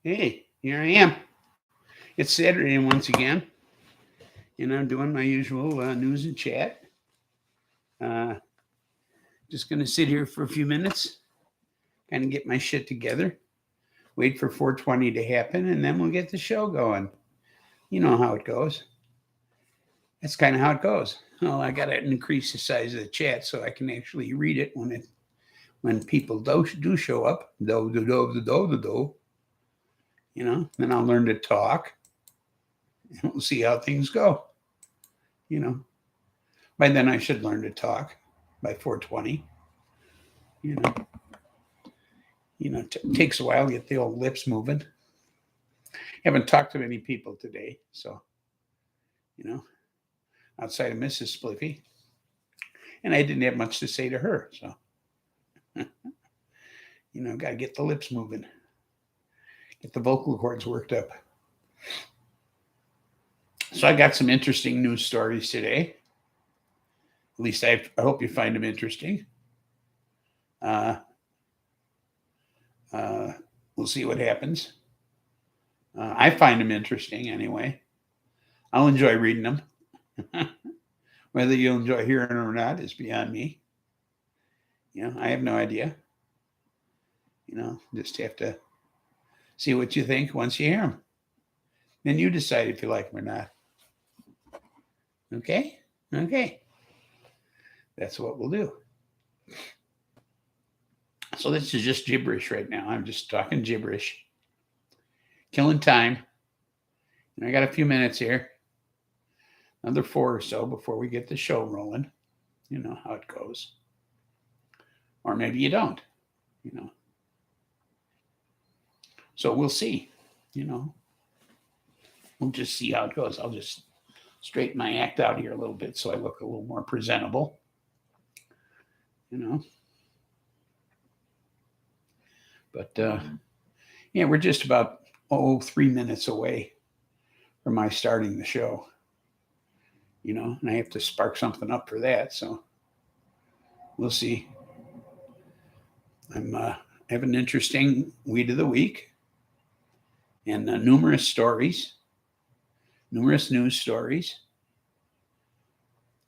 Hey, here I am. It's Saturday once again, and I'm doing my usual news and chat. Uh, just going to sit here for a few minutes, kind of get my shit together, wait for 420 to happen, and then we'll get the show going. You know how it goes. That's kind of how it goes. Well, I got to increase the size of the chat so I can actually read it when people do show up. Do. Then I'll learn to talk, and we'll see how things go. You know, by then I should learn to talk by 420. You know, takes a while to get the old lips moving. Haven't talked to many people today, so you know, outside of Mrs. Spliffy, and I didn't have much to say to her. So, got to get the lips moving, get the vocal cords worked up. So I got some interesting news stories today. At least I hope you find them interesting. We'll see what happens. I find them interesting anyway. I'll enjoy reading them. Whether you'll enjoy hearing them or not is beyond me. I have no idea. Just have to see what you think once you hear them. Then you decide if you like them or not. Okay? Okay. That's what we'll do. So this is just gibberish right now. I'm just talking gibberish. Killing time. And I got a few minutes here. Another 4 or so before we get the show rolling. You know how it goes. Or maybe you don't. So we'll see. We'll just see how it goes. I'll just straighten my act out here a little bit so I look a little more presentable. But yeah, we're just about 3 minutes away from my starting the show. And I have to spark something up for that. So we'll see. I have an interesting weed of the week and numerous news stories.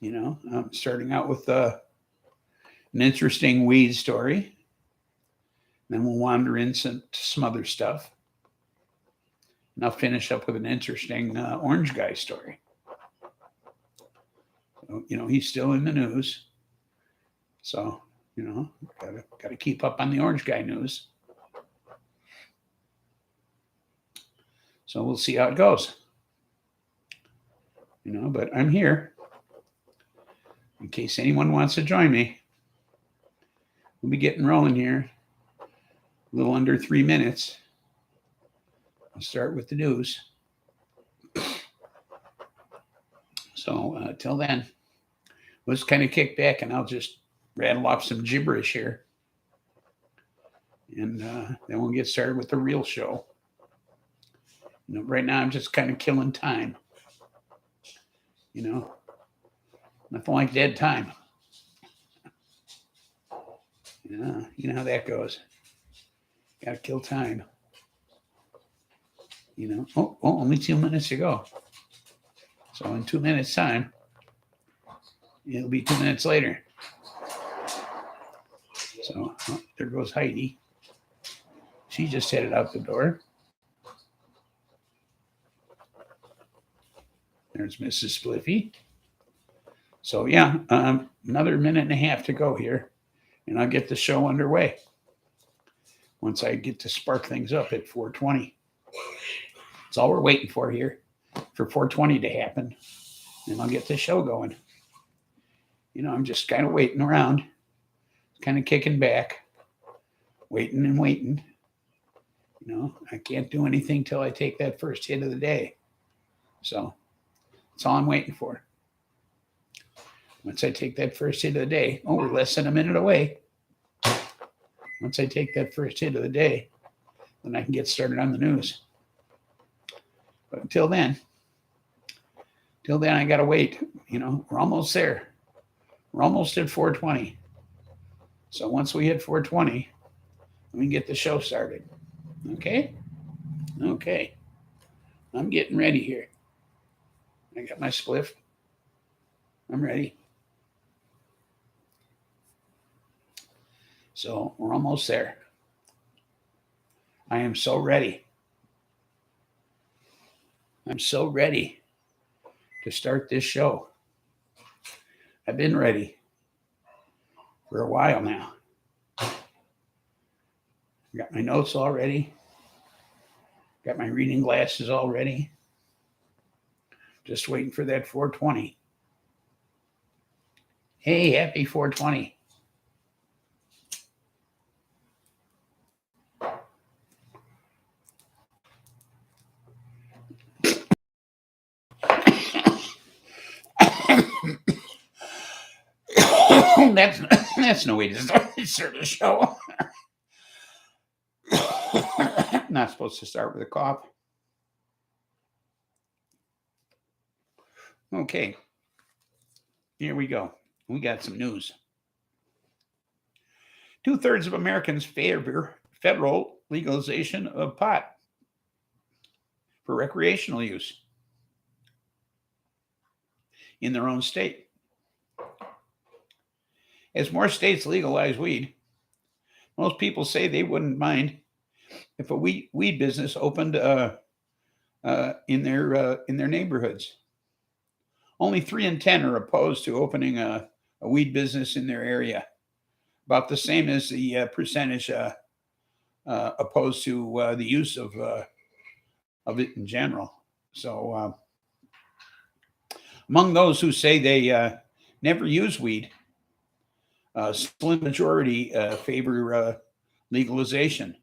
I'm starting out with an interesting weed story. Then we'll wander into some other stuff. And I'll finish up with an interesting orange guy story. So, he's still in the news. So, gotta keep up on the orange guy news. So we'll see how it goes. But I'm here in case anyone wants to join me. We'll be getting rolling here. A little under 3 minutes. I'll start with the news. So till then, let's kind of kick back and I'll just rattle off some gibberish here. And then we'll get started with the real show. Right now I'm just kind of killing time. Nothing like dead time. Yeah, you know how that goes. Got to kill time. Only 2 minutes to go. So in 2 minutes time, it'll be 2 minutes later. So there goes Heidi. She just headed out the door. There's Mrs. Spliffy. So yeah, another minute and a half to go here, and I'll get the show underway. Once I get to spark things up at 420. That's all we're waiting for here, for 420 to happen, and I'll get the show going. I'm just kind of waiting around, kind of kicking back, waiting and waiting. I can't do anything till I take that first hit of the day. So that's all I'm waiting for. Once I take that first hit of the day, we're less than a minute away. Once I take that first hit of the day, then I can get started on the news. But until then, I got to wait. We're almost there. We're almost at 420. So once we hit 420, we can get the show started. Okay? Okay. I'm getting ready here. I got my spliff. I'm ready. So we're almost there. I am so ready. I'm so ready to start this show. I've been ready for a while now. Got my notes all ready. Got my reading glasses all ready. Just waiting for that 420. Hey, happy 420. that's no way to start the show. Not supposed to start with a cough. Okay, here we go. We got some news. 2/3 of Americans favor federal legalization of pot for recreational use in their own state. As more states legalize weed, most people say they wouldn't mind if a weed business opened in their neighborhoods. Only 3 in 10 are opposed to opening a weed business in their area, about the same as the percentage opposed to the use of it in general. So, among those who say they never use weed, a slim majority favor legalization,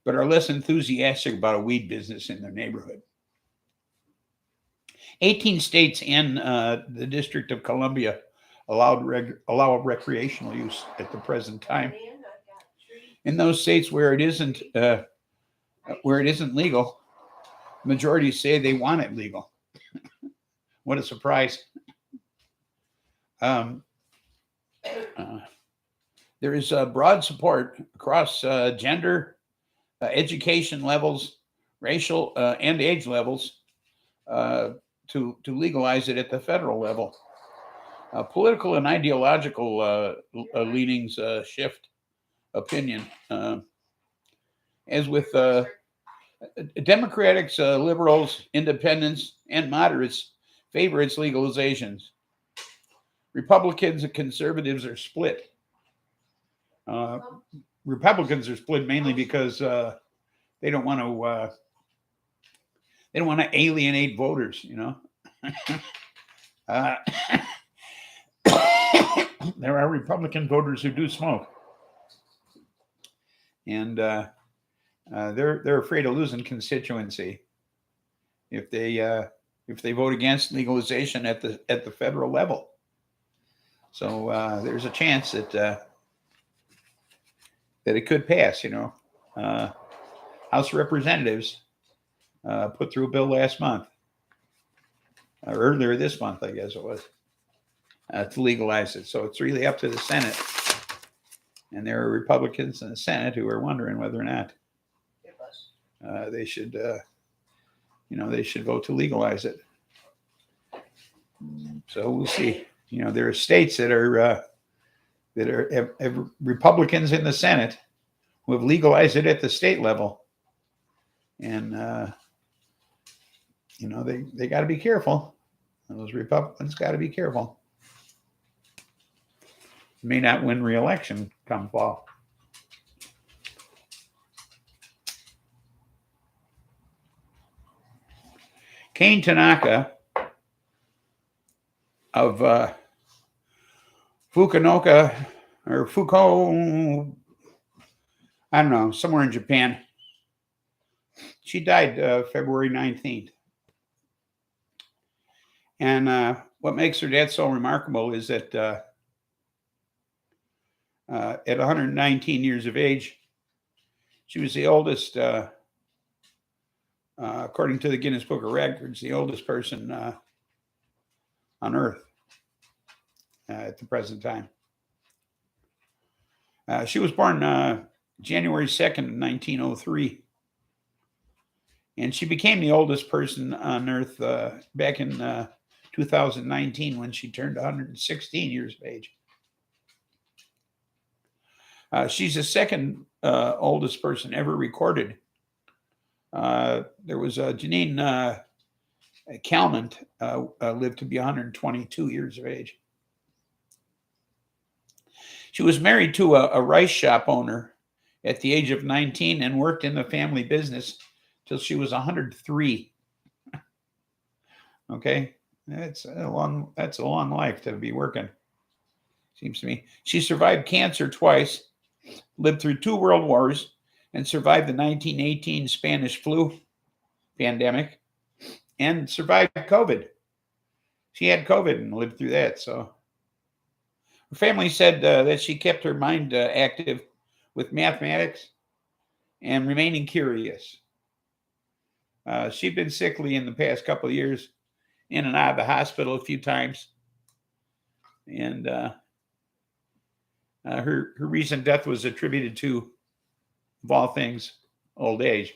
but are less enthusiastic about a weed business in their neighborhood. 18 states and the District of Columbia allow recreational use at the present time. In those states where it isn't legal, majorities say they want it legal. What a surprise! There is broad support across gender, education levels, racial and age levels to legalize it at the federal level. Political and ideological leanings shift opinion. As with Democrats, liberals, independents, and moderates favor its legalizations. Republicans and conservatives are split. Republicans are split mainly because they don't want to alienate voters. There are Republican voters who do smoke, and they're afraid of losing constituency if they vote against legalization at the federal level. So there's a chance that it could pass. House of Representatives put through a bill last month, or earlier this month, I guess it was, to legalize it. So it's really up to the Senate, and there are Republicans in the Senate who are wondering whether or not they should vote to legalize it. So we'll see. There are states that have Republicans in the Senate who have legalized it at the state level, and they got to be careful. Those Republicans got to be careful. May not win re-election come fall. Kane Tanaka of Fukuoka, I don't know, somewhere in Japan. She died February 19th. And what makes her death so remarkable is that at 119 years of age, she was the oldest, according to the Guinness Book of Records, the oldest person on Earth at the present time. She was born January 2nd, 1903. And she became the oldest person on Earth back in 2019 when she turned 116 years of age. She's the second oldest person ever recorded. There was Janine Calment lived to be 122 years of age. She was married to a rice shop owner at the age of 19 and worked in the family business till she was 103. Okay, that's a long life to be working, seems to me. She survived cancer twice, lived through 2 world wars, and survived the 1918 Spanish flu pandemic, and survived COVID. She had COVID and lived through that. So her family said that she kept her mind active with mathematics and remaining curious. She'd been sickly in the past couple of years, in and out of the hospital a few times. And her recent death was attributed to, of all things, old age.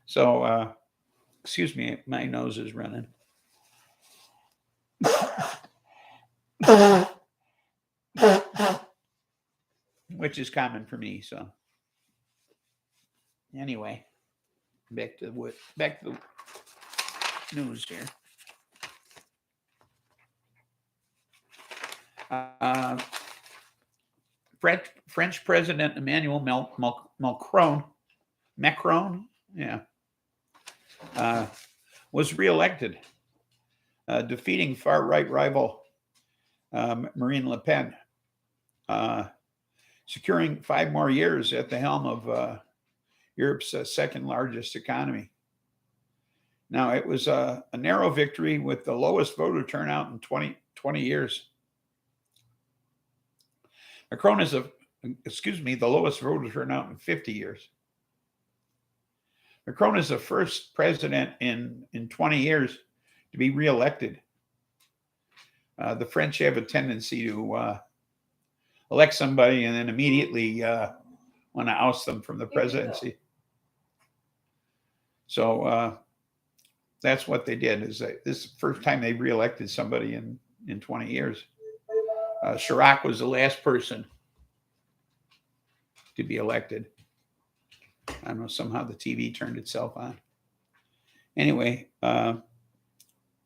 So, excuse me, my nose is running. Which is common for me. So, anyway, back to the news here. French President Emmanuel Macron, was reelected, defeating far-right rival Marine Le Pen, securing 5 more years at the helm of Europe's second largest economy. Now, it was a narrow victory with the lowest voter turnout in 20 years. Macron is the lowest voter turnout in 50 years. Macron is the first president in 20 years to be reelected. The French have a tendency to elect somebody and then immediately want to oust them from the presidency. So that's what they did. This is the first time they reelected somebody in 20 years. Chirac was the last person to be elected. I don't know, somehow the TV turned itself on. Anyway,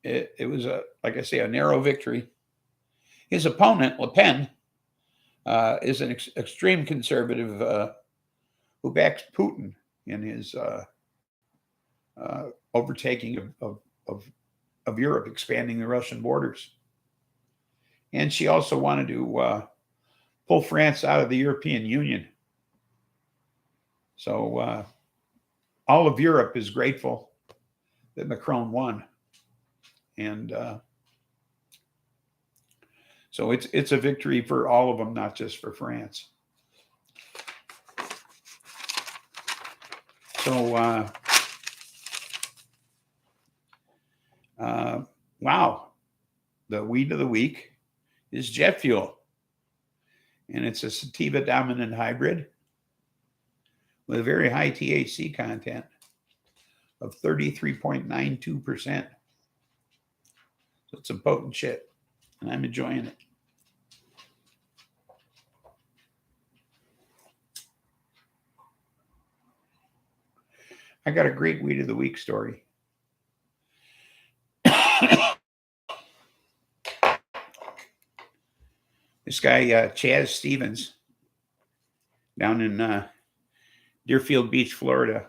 it was, like I say, a narrow victory. His opponent, Le Pen, is an extreme conservative who backs Putin in his overtaking of Europe, expanding the Russian borders. And she also wanted to pull France out of the European Union. So all of Europe is grateful that Macron won. And so it's a victory for all of them, not just for France. So, wow, the weed of the week is jet fuel. And it's a sativa dominant hybrid with a very high THC content of 33.92%. So it's some potent shit, and I'm enjoying it. I got a great weed of the week story. This guy, Chaz Stevens, down in Deerfield Beach, Florida.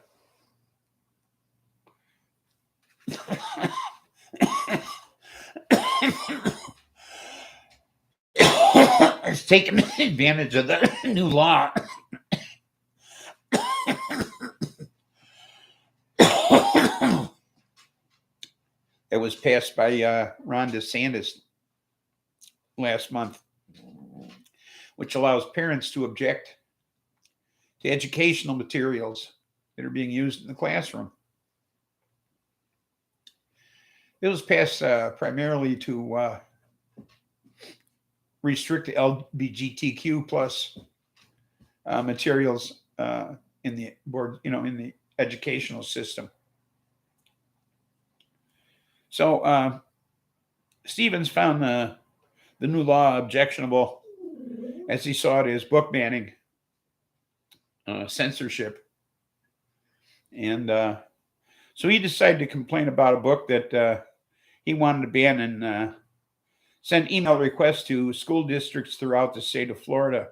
Is taking advantage of the new law. It was passed by Ron DeSantis last month, which allows parents to object to educational materials that are being used in the classroom. It was passed primarily to restrict the LGBTQ plus materials in the board, in the educational system. So Stevens found the new law objectionable, as he saw it as book banning, censorship. And so he decided to complain about a book that he wanted to ban and sent email requests to school districts throughout the state of Florida.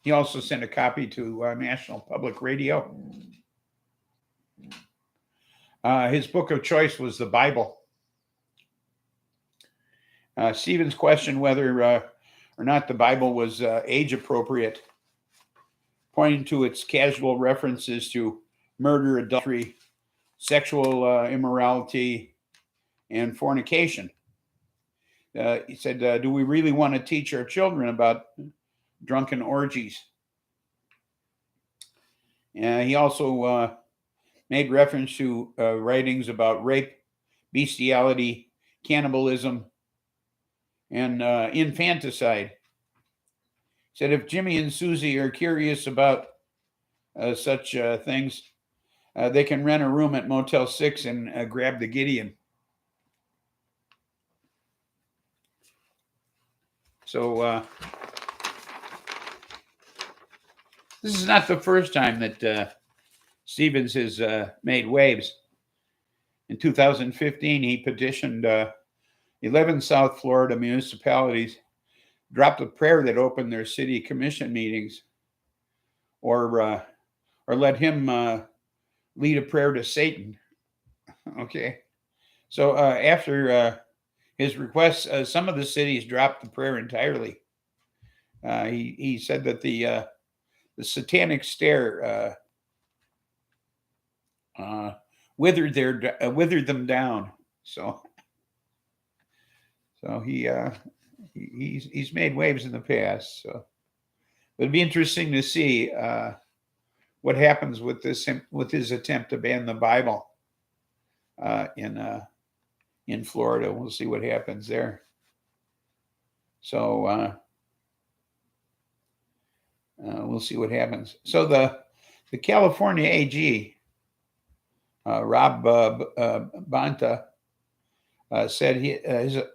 He also sent a copy to National Public Radio. His book of choice was the Bible. Stevens questioned whether or not the Bible was age appropriate, pointing to its casual references to murder, adultery, sexual immorality, and fornication. He said, do we really want to teach our children about drunken orgies? He also made reference to writings about rape, bestiality, cannibalism, and infanticide. He said, if Jimmy and Susie are curious about such things, they can rent a room at Motel 6 and grab the Gideon. So this is not the first time that Stevens has made waves. In 2015, he petitioned 11 South Florida municipalities, dropped a prayer that opened their city commission meetings, or let him lead a prayer to Satan. Okay. So after his request, some of the cities dropped the prayer entirely. He said that the satanic stare withered them down. So he's made waves in the past. So it'd be interesting to see what happens with his attempt to ban the Bible in Florida. We'll see what happens there. So we'll see what happens. So the California AG, Rob Bonta, said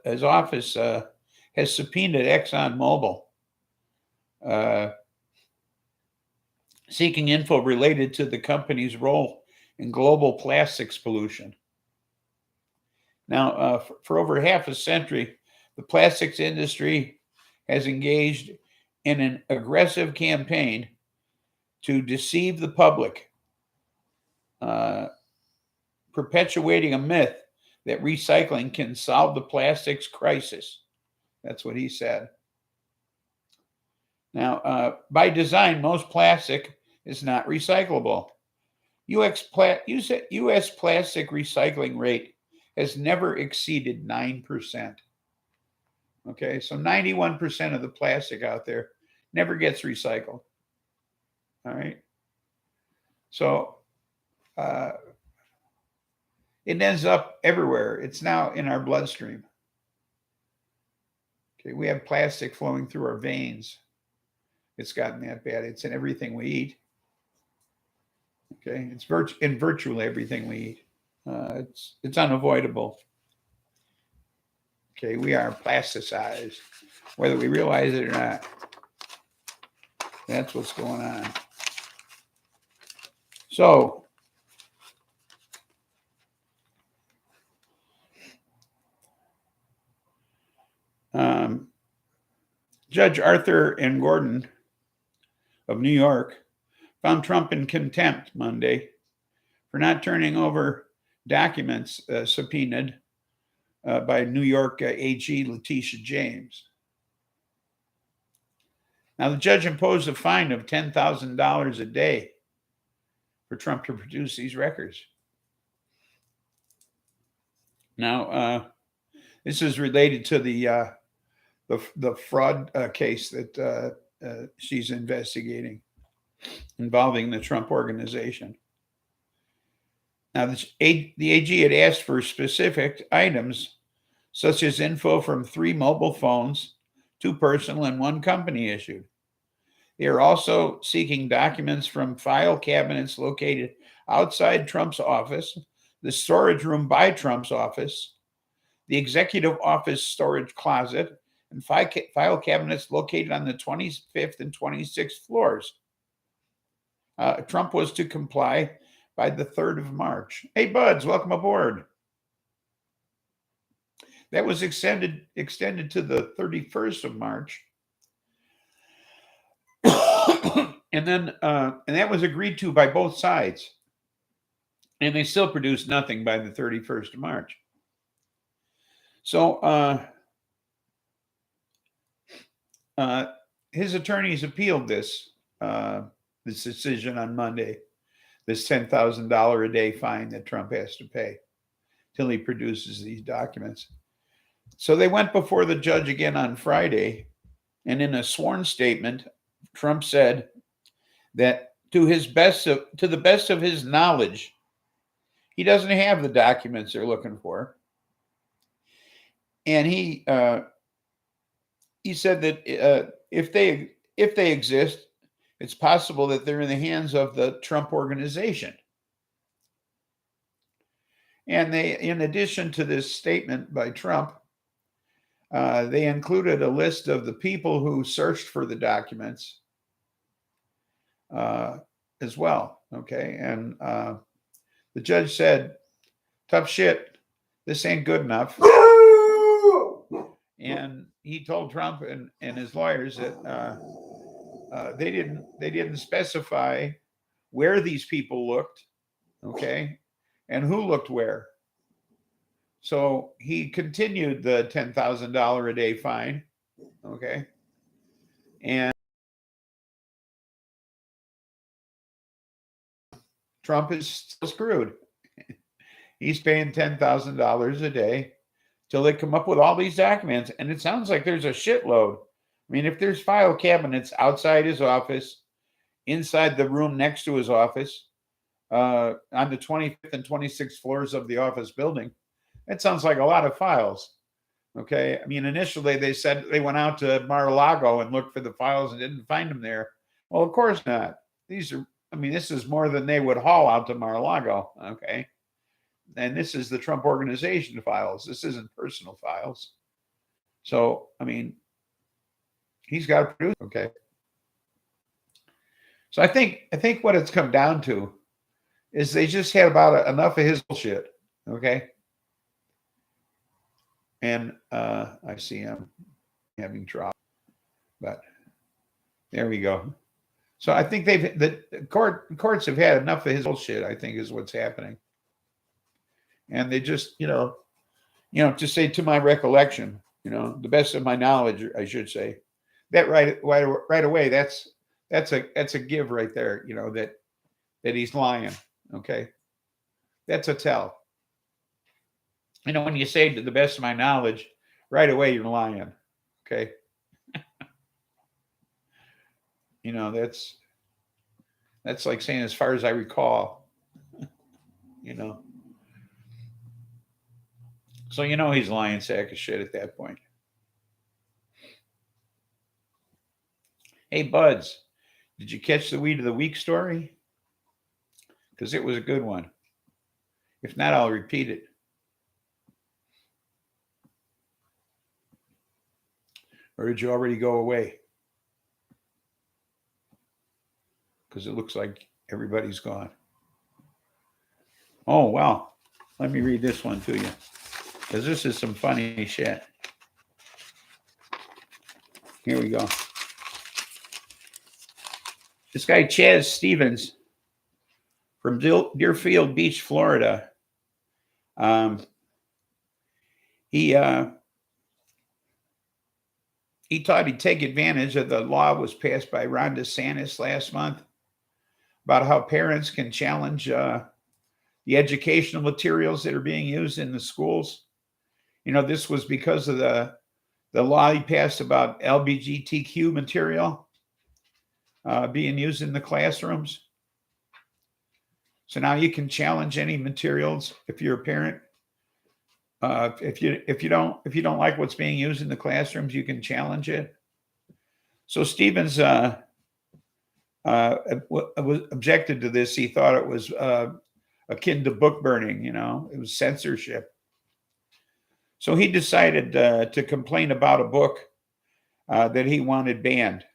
his office has subpoenaed ExxonMobil, seeking info related to the company's role in global plastics pollution. Now, for over half a century, the plastics industry has engaged in an aggressive campaign to deceive the public, perpetuating a myth that recycling can solve the plastics crisis. That's what he said. Now, by design, most plastic is not recyclable. U.S. plastic recycling rate has never exceeded 9%. Okay, so 91% of the plastic out there never gets recycled. All right. So it ends up everywhere. It's now in our bloodstream. Okay, we have plastic flowing through our veins. It's gotten that bad. It's in everything we eat. Okay, it's in virtually everything we eat. It's unavoidable. Okay, we are plasticized, whether we realize it or not. That's what's going on. So, Judge Arthur N. Gordon of New York found Trump in contempt Monday for not turning over documents subpoenaed by New York AG Letitia James. Now, the judge imposed a fine of $10,000 a day for Trump to produce these records. Now, this is related to the fraud case that she's investigating involving the Trump organization. Now, the AG had asked for specific items, such as info from 3 mobile phones, 2 personal and 1 company issued. They are also seeking documents from file cabinets located outside Trump's office, the storage room by Trump's office, the executive office storage closet, and file cabinets located on the 25th and 26th floors. Trump was to comply by the 3rd of March. Hey, buds, welcome aboard. That was extended to the 31st of March. And then and that was agreed to by both sides. And they still produced nothing by the 31st of March. So his attorneys appealed this decision on Monday, this $10,000 a day fine that Trump has to pay till he produces these documents. So they went before the judge again on Friday, and in a sworn statement, Trump said that to the best of his knowledge, he doesn't have the documents they're looking for. And he said that if they exist, it's possible that they're in the hands of the Trump organization. And they, in addition to this statement by Trump, they included a list of the people who searched for the documents as well. Okay. And the judge said, tough shit, this ain't good enough. And he told Trump and his lawyers that they didn't specify where these people looked, okay, and who looked where. So he continued the $10,000 a day fine, okay, and Trump is still screwed. He's paying $10,000 a day till they come up with all these documents, and it sounds like there's a shitload. I mean, if there's file cabinets outside his office, inside the room next to his office, on the 25th and 26th floors of the office building, that sounds like a lot of files. Okay. I mean, initially they said they went out to Mar-a-Lago and looked for the files and didn't find them there. Well, of course not. This is more than they would haul out to Mar-a-Lago. Okay. And this is the Trump organization files. This isn't personal files. So, I mean, he's got to produce. Okay. So I think what it's come down to is they just had about enough of his bullshit. Okay. And I see him having trouble, but there we go. So I think the courts have had enough of his bullshit, I think, is what's happening. And they just, to say, to my recollection, the best of my knowledge, I should say, that right away, that's a give right there, that he's lying. Okay. That's a tell. When you say to the best of my knowledge, right away, you're lying. Okay. That's like saying, as far as I recall, So he's a lying sack of shit at that point. Hey, buds, did you catch the Weed of the Week story? Because it was a good one. If not, I'll repeat it. Or did you already go away? Because it looks like everybody's gone. Oh, wow. Let me read this one to you, because this is some funny shit. Here we go. This guy, Chaz Stevens, from Deerfield Beach, Florida, he thought he'd take advantage of the law was passed by Ron DeSantis last month about how parents can challenge the educational materials that are being used in the schools. This was because of the law he passed about LGBTQ material being used in the classrooms. So now you can challenge any materials if you're a parent. If you don't like what's being used in the classrooms, you can challenge it. So Stevens was objected to this. He thought it was akin to book burning. It was censorship. So he decided to complain about a book that he wanted banned.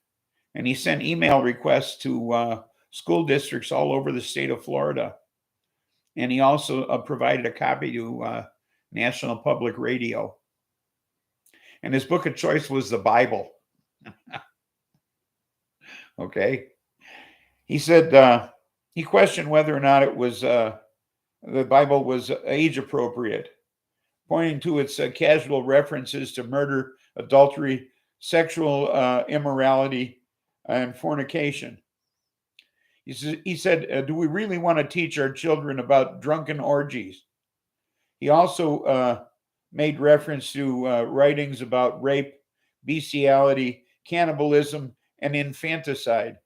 And he sent email requests to school districts all over the state of Florida. And he also provided a copy to National Public Radio. And his book of choice was the Bible. Okay. He said he questioned whether or not it was the Bible was age appropriate, pointing to its casual references to murder, adultery, sexual immorality, and fornication. He said, do we really want to teach our children about drunken orgies? He also made reference to writings about rape, bestiality, cannibalism, and infanticide.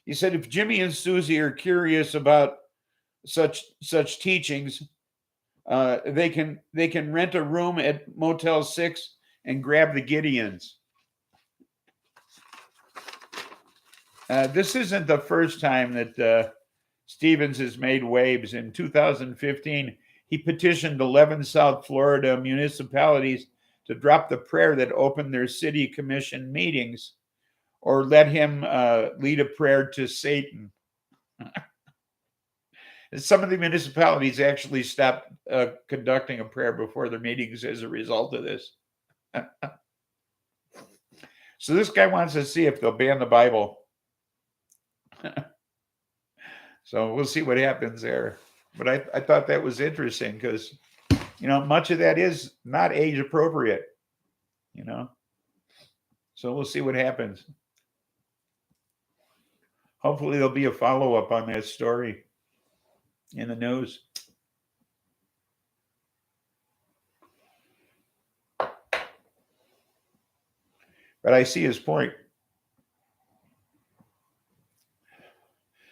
He said, if Jimmy and Susie are curious about such teachings, they can rent a room at Motel 6 and grab the Gideons. This isn't the first time that Stevens has made waves. In 2015, he petitioned 11 South Florida municipalities to drop the prayer that opened their city commission meetings, or let him lead a prayer to Satan. Some of the municipalities actually stopped conducting a prayer before their meetings as a result of this. So this guy wants to see if they'll ban the Bible. So we'll see what happens there. But I thought that was interesting because, much of that is not age appropriate, So we'll see what happens. Hopefully there'll be a follow-up on that story in the news. But I see his point.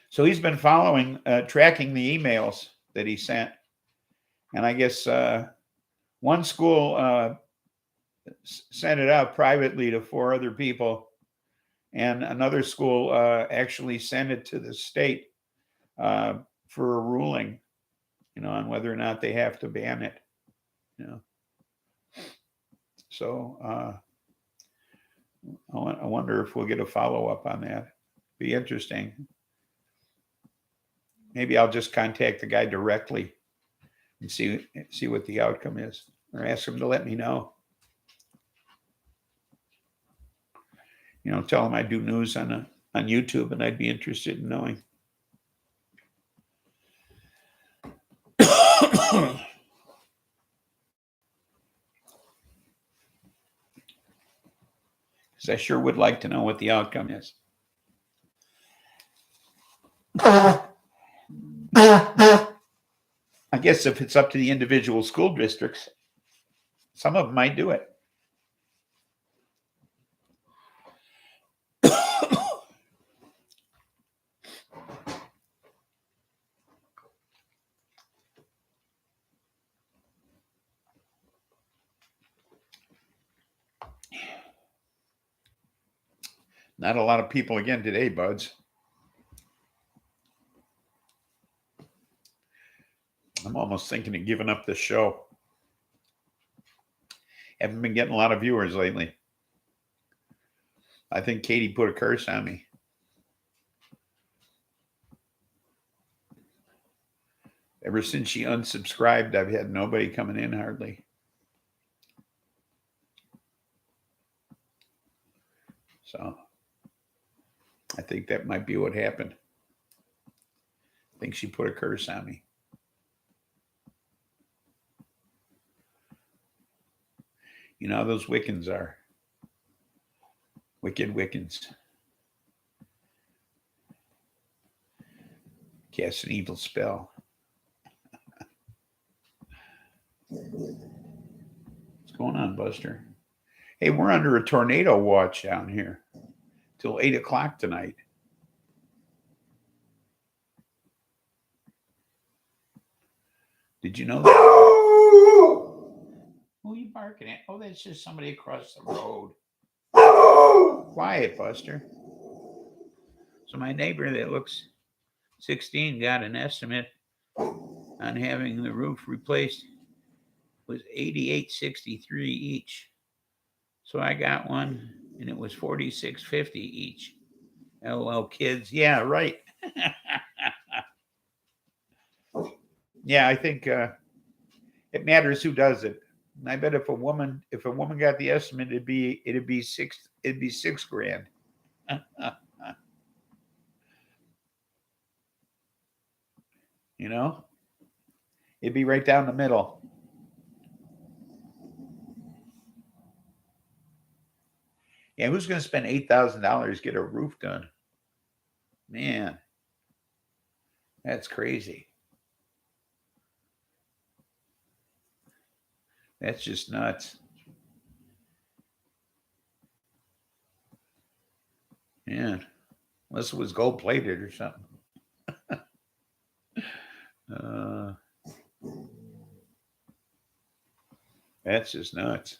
So he's been tracking the emails that he sent. And I guess one school sent it out privately to 4 other people. And another school actually sent it to the state for a ruling, on whether or not they have to ban it. So I wonder if we'll get a follow-up on that. Be interesting. Maybe I'll just contact the guy directly and see what the outcome is, or ask him to let me know. Tell him I do news on YouTube, and I'd be interested in knowing. Because I sure would like to know what the outcome is. I guess if it's up to the individual school districts, some of them might do it. Not a lot of people again today, buds. I'm almost thinking of giving up the show. Haven't been getting a lot of viewers lately. I think Katie put a curse on me. Ever since she unsubscribed, I've had nobody coming in hardly. So I think that might be what happened. I think she put a curse on me. You know how those Wiccans are. Wicked Wiccans. Cast an evil spell. What's going on, Buster? Hey, we're under a tornado watch down here till 8 o'clock tonight. Did you know that? Who are you barking at? Oh, that's just somebody across the road. Quiet, Buster. So my neighbor that looks 16 got an estimate on having the roof replaced was $88.63 each. So I got one and it was $46.50 each. LOL kids. Yeah, right. Yeah, I think it matters who does it. And I bet if a woman got the estimate, it'd be $6,000. You know, it'd be right down the middle. Yeah, who's going to spend $8,000 to get a roof done? Man, that's crazy. That's just nuts. Man, unless it was gold plated or something. That's just nuts.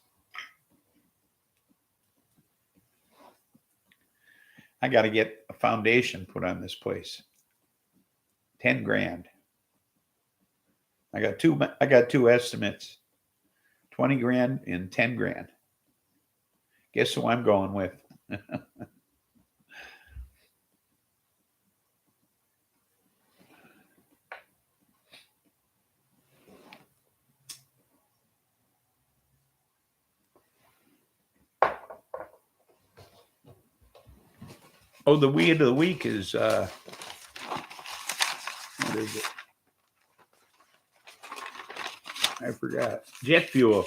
I got to get a foundation put on this place. $10,000. I got two estimates. $20,000 and $10,000. Guess who I'm going with? Oh, the weed of the week is what is it? I forgot. Jet fuel.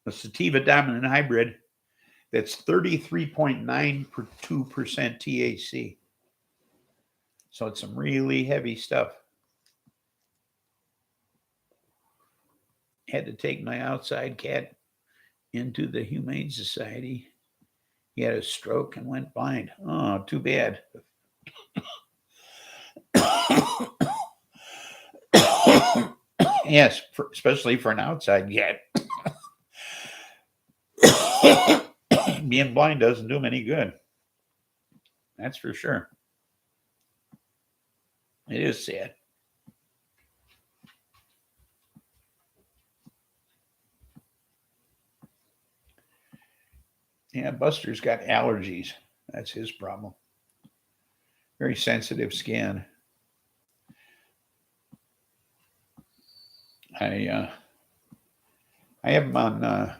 A sativa dominant hybrid that's 33.92% THC. So it's some really heavy stuff. Had to take my outside cat into the Humane Society. He had a stroke and went blind. Oh, too bad. Yes, especially for an outside cat. Being blind doesn't do him any good. That's for sure. It is sad. Yeah, Buster's got allergies. That's his problem. Very sensitive skin. I have him on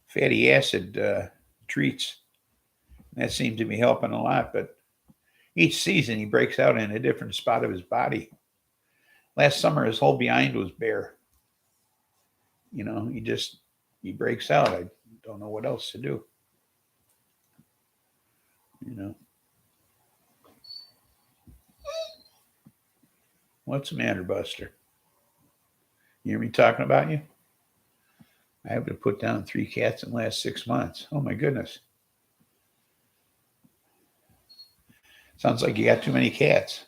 fatty acid treats. That seems to be helping a lot. But each season he breaks out in a different spot of his body. Last summer his whole behind was bare. You know, he breaks out. I don't know what else to do. You know. What's the matter, Buster? You hear me talking about you? I have to put down 3 cats in the last 6 months. Oh my goodness. Sounds like you got too many cats.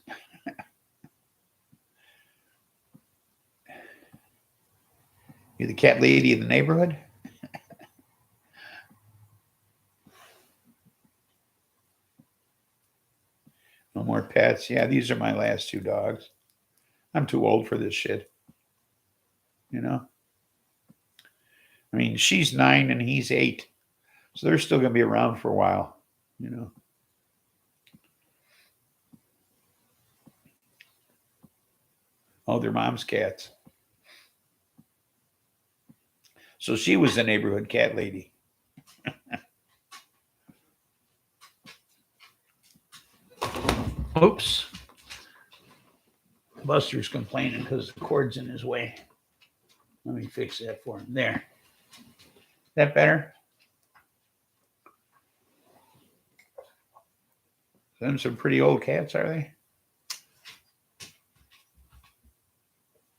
You're the cat lady of the neighborhood? No more pets. Yeah, these are my last 2 dogs. I'm too old for this shit. You know? I mean, she's 9 and he's 8. So they're still going to be around for a while, you know? Oh, they're mom's cats. So she was the neighborhood cat lady. Oops. Buster's complaining because the cord's in his way. Let me fix that for him. There. That better? Them some pretty old cats, are they?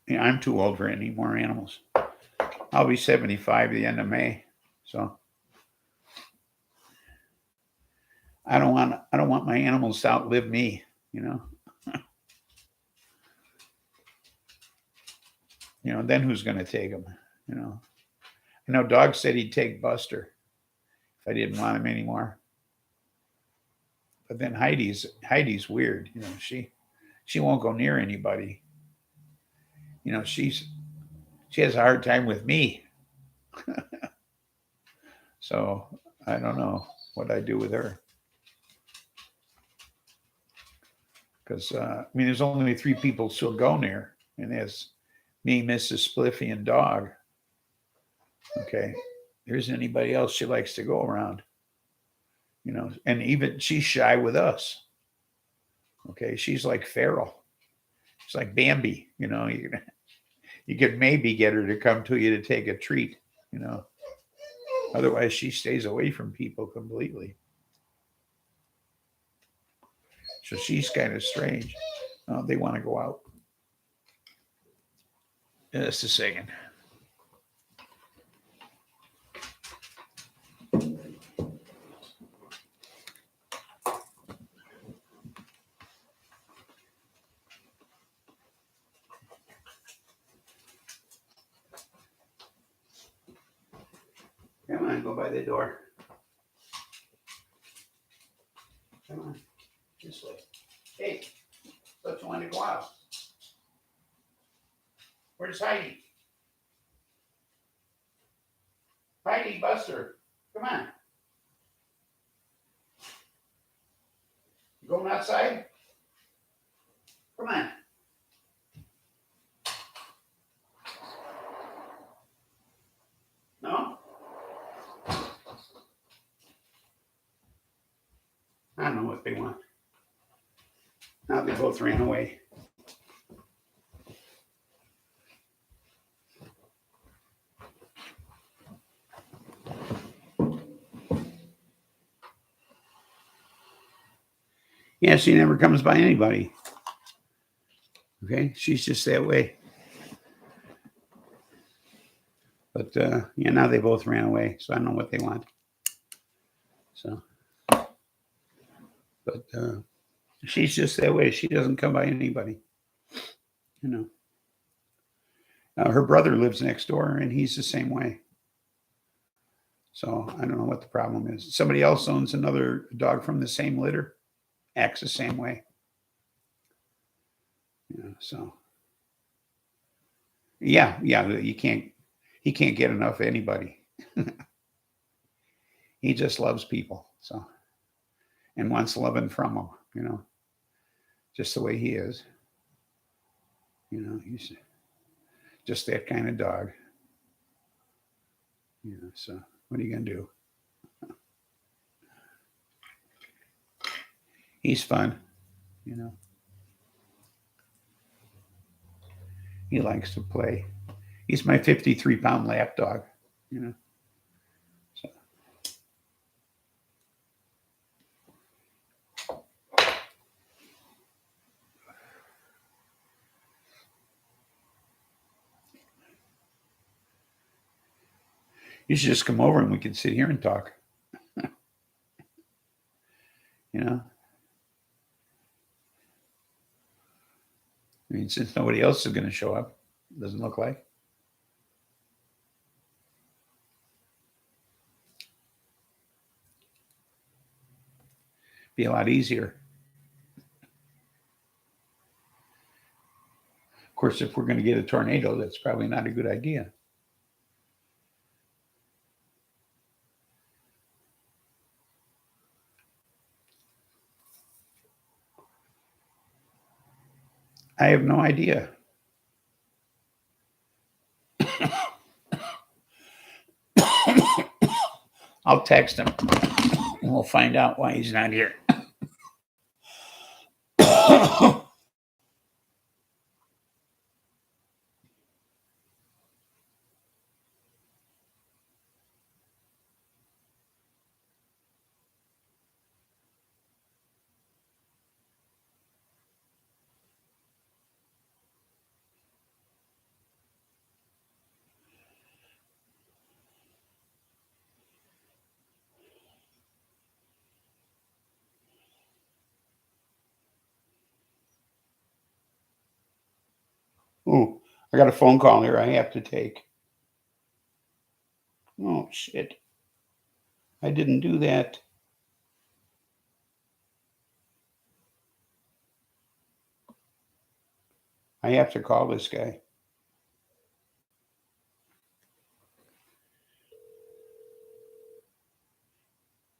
Yeah, I'm too old for any more animals. I'll be 75 at the end of May. So I don't want my animals to outlive me, you know. You know, then who's going to take them, you know? I know Dog said he'd take Buster if I didn't want him anymore. But then Heidi's weird. You know, she won't go near anybody. You know, she has a hard time with me. So I don't know what I do with her. Because I mean, there's only 3 people she'll go near, and that's me, Mrs. Spliffy, and dog. Okay, there isn't anybody else she likes to go around. You know, and even she's shy with us. Okay, she's like feral. She's like Bambi. You know, you could maybe get her to come to you to take a treat. You know, otherwise she stays away from people completely. So she's kind of strange. They want to go out. Just a second. Come on, go by the door. Come on, this way. Hey, don't you want to go out? Where's Heidi? Heidi, Buster, come on. You going outside? Come on. No? I don't know what they want. Now they both ran away. Yeah, she never comes by anybody. Okay, she's just that way. But yeah, now they both ran away, so I don't know what they want. So, but she's just that way. She doesn't come by anybody. You know. Her brother lives next door, and he's the same way. So I don't know what the problem is. Somebody else owns another dog from the same litter, acts the same way. Yeah, so yeah, he can't get enough of anybody. He just loves people, so, and wants loving from them, you know, just the way he is. You know, he's just that kind of dog. You know, so what are you gonna do? He's fun, you know. He likes to play. He's my 53-pound lap dog, you know. So. You should just come over and we can sit here and talk. You know? I mean, since nobody else is going to show up, doesn't look like. Be a lot easier. Of course, if we're going to get a tornado, that's probably not a good idea. I have no idea. I'll text him and we'll find out why he's not here. Oh, I got a phone call here I have to take. Oh, shit. I didn't do that. I have to call this guy.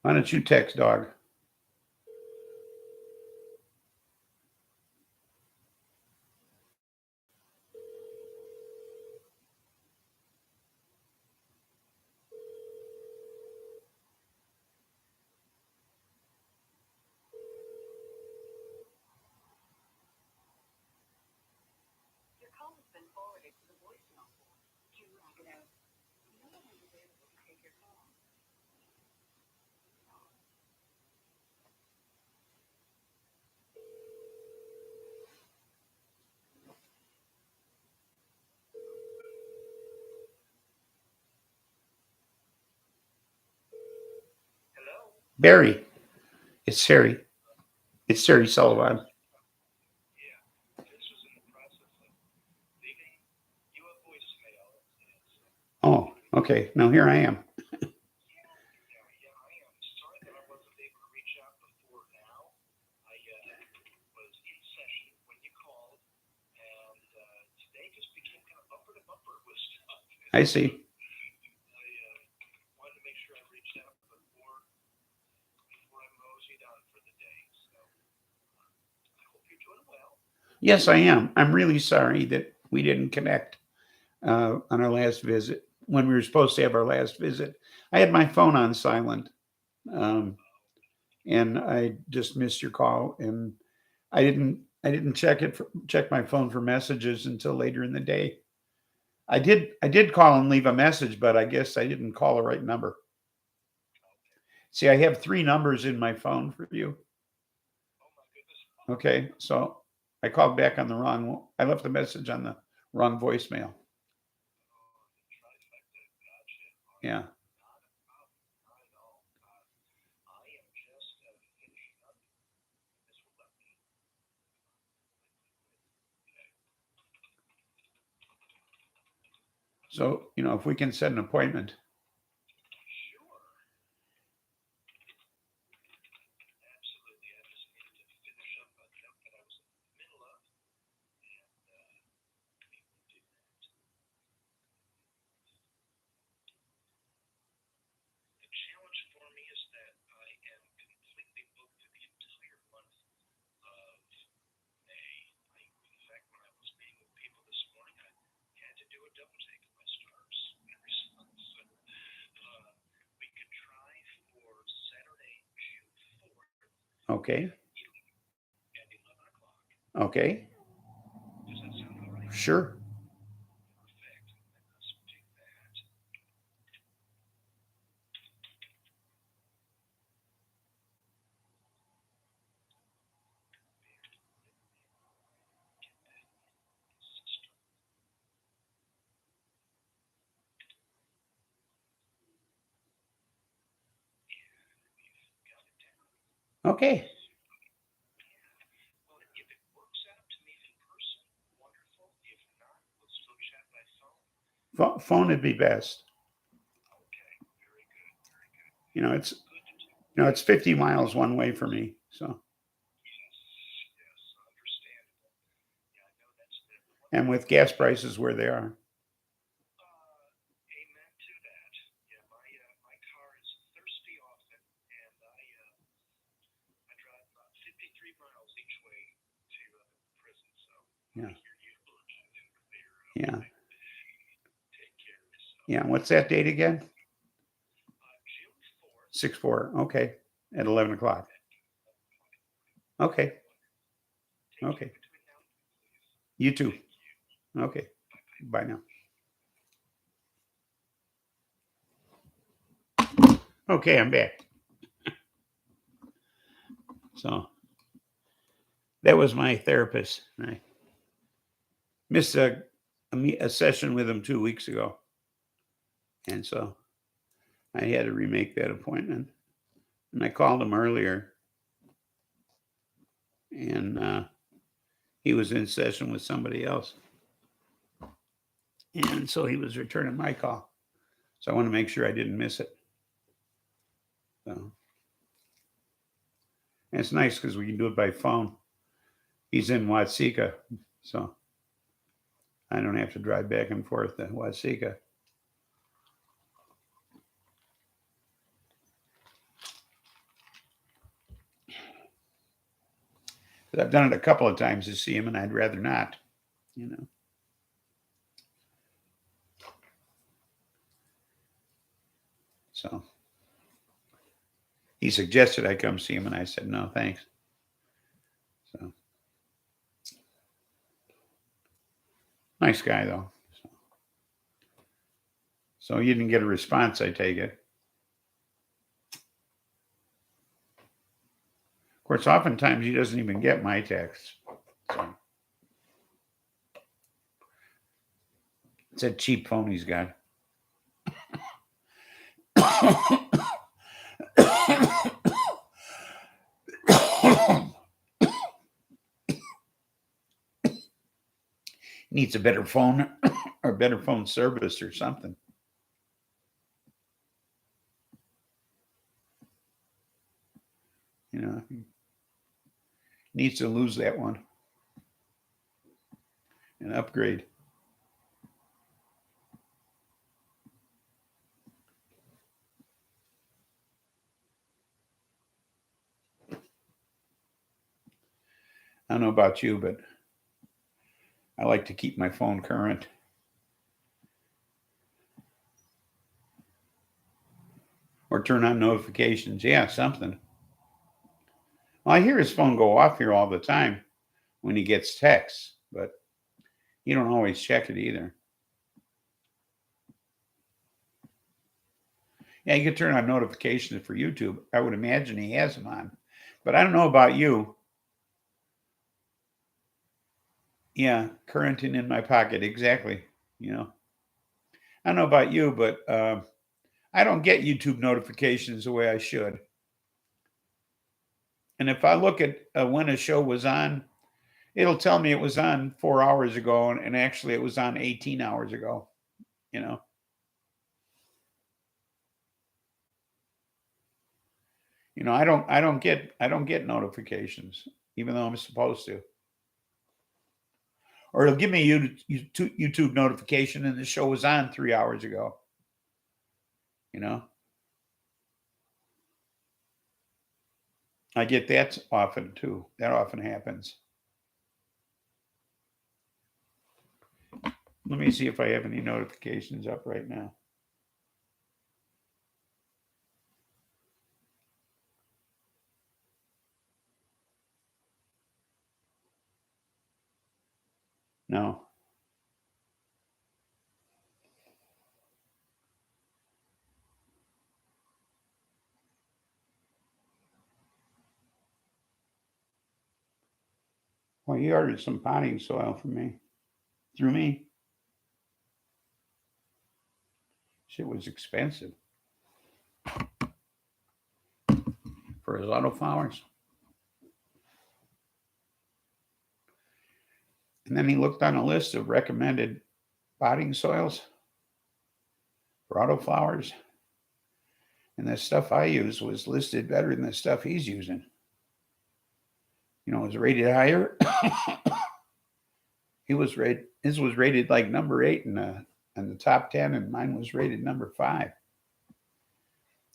Why don't you text dog? Barry. It's Harry. It's Harry Sullivan. Oh, okay. Now here I am. I see. Yes, I am. I'm really sorry that we didn't connect on our last visit when we were supposed to have our last visit. I had my phone on silent, um, and I just missed your call, and I didn't check my phone for messages until later in the day. I did call and leave a message, but I guess I didn't call the right number. See, I have three numbers in my phone for you. Okay, so I called back on the wrong. I left a message on the wrong voicemail. Yeah. So, if we can set an appointment. Okay. Okay. Sure. Okay. Phone would be best. It's it's 50 miles one way for me. So, and with gas prices where they are. Yeah. Yeah. Yeah. What's that date again? 6/4. Okay. At 11 o'clock. Okay. Okay. You too. Okay. Bye now. Okay, I'm back. So that was my therapist. I missed a session with him 2 weeks ago. And so I had to remake that appointment. And I called him earlier, and he was in session with somebody else. And so he was returning my call. So I want to make sure I didn't miss it. So, and it's nice because we can do it by phone. He's in Watsika. So I don't have to drive back and forth to Waseca. I've done it a couple of times to see him, and I'd rather not, you know. So he suggested I come see him, and I said, no, thanks. So nice guy, though. So you didn't get a response, I take it. Of course, oftentimes he doesn't even get my texts. So it's a cheap phone he's got. Needs a better phone or better phone service or something. You know, needs to lose that one and upgrade. I don't know about you, but I like to keep my phone current. Or turn on notifications. Yeah, something. Well, I hear his phone go off here all the time when he gets texts, but you don't always check it either. Yeah, you can turn on notifications for YouTube. I would imagine he has them on. But I don't know about you. Yeah, current and in my pocket. Exactly. You know, I don't know about you, but I don't get YouTube notifications the way I should. And if I look at when a show was on, it'll tell me it was on 4 hours ago, and actually it was on 18 hours ago. You know. I don't get notifications, even though I'm supposed to. Or it'll give me a YouTube notification, and the show was on 3 hours ago. You know, I get that often too. That often happens. Let me see if I have any notifications up right now. No. Well, he ordered some potting soil from me, through me. Shit was expensive for his autoflowers. And then he looked on a list of recommended potting soils for autoflowers. And the stuff I use was listed better than the stuff he's using. It was rated higher. His was rated like number 8 in the top 10, and mine was rated number 5.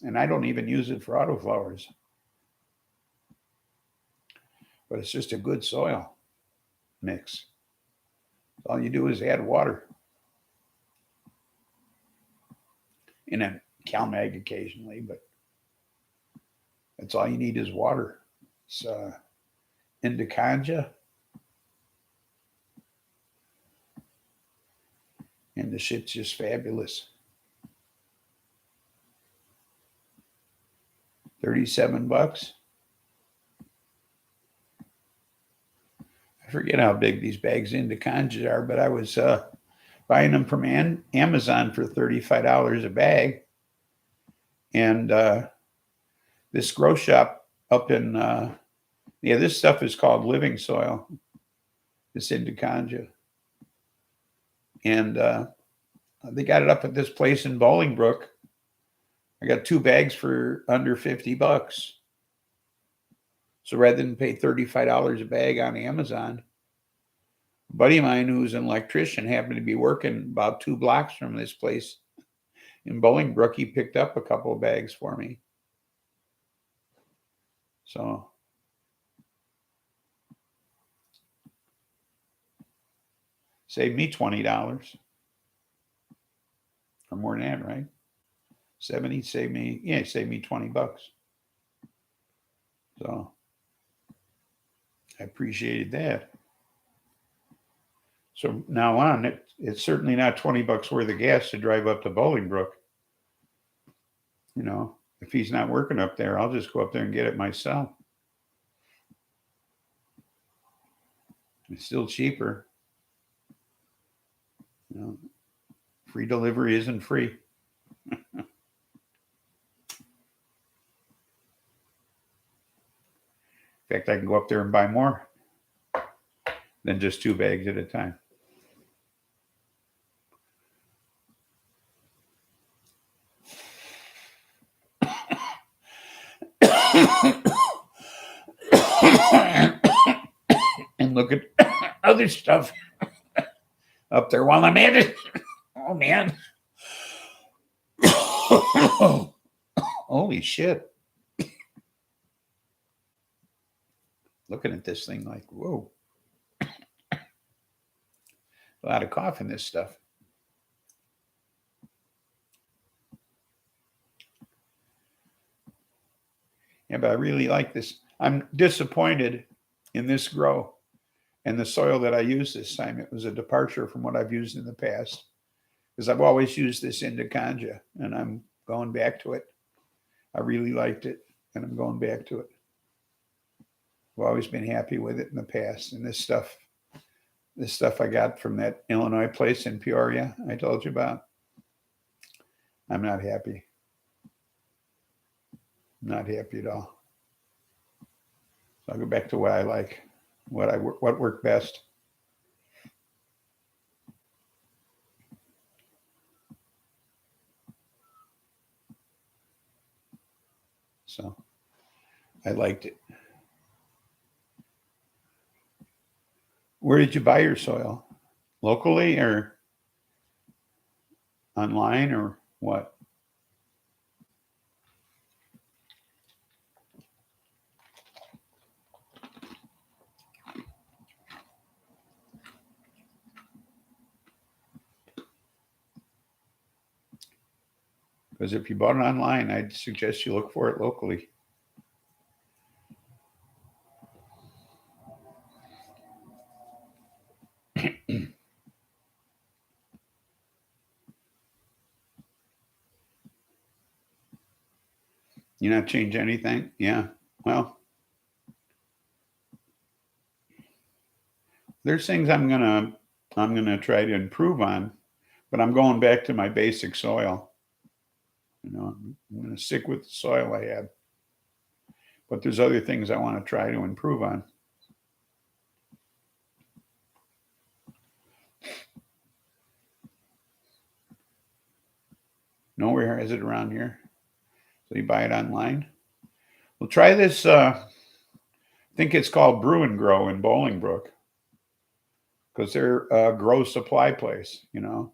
And I don't even use it for autoflowers. But it's just a good soil mix. All you do is add water. And then CalMag occasionally, but that's all you need is water. It's Indica. And the shit's just fabulous. $37. I forget how big these bags Indica are, but I was buying them from Amazon for $35 a bag. And this grow shop up in, this stuff is called living soil. This Indica. And they got it up at this place in Bolingbrook. I got 2 bags for under $50. So rather than pay $35 a bag on Amazon, A buddy of mine who's an electrician happened to be working about 2 blocks from this place in Bolingbrook. He picked up a couple of bags for me. So saved me $20 or more than that, right? 70 saved me, yeah, saved me $20. So I appreciated that. So now on, it's certainly not $20 worth of gas to drive up to Bolingbrook. You know, if he's not working up there, I'll just go up there and get it myself. It's still cheaper. You know, free delivery isn't free. In fact, I can go up there and buy more than just 2 bags at a time. And look at other stuff up there while I'm at it. Oh, man. Holy shit. Looking at this thing like, whoa. A lot of cough in this stuff. Yeah, but I really like this. I'm disappointed in this grow and the soil that I used this time. It was a departure from what I've used in the past, because I've always used this Indicanja, and I'm going back to it. I really liked it, and I'm going back to it. I've always been happy with it in the past. And this stuff I got from that Illinois place in Peoria I told you about, I'm not happy. Not happy at all. So I'll go back to what I like, what worked best. So I liked it. Where did you buy your soil? Locally or online or what? Because if you bought it online, I'd suggest you look for it locally. You not change anything? Yeah. Well, there's things I'm gonna try to improve on, but I'm going back to my basic soil. You know, I'm gonna stick with the soil I had. But there's other things I want to try to improve on. Nowhere is it around here. So you buy it online. Well, try this. I think it's called Brew and Grow in Bolingbrook, because they're a grow supply place. You know,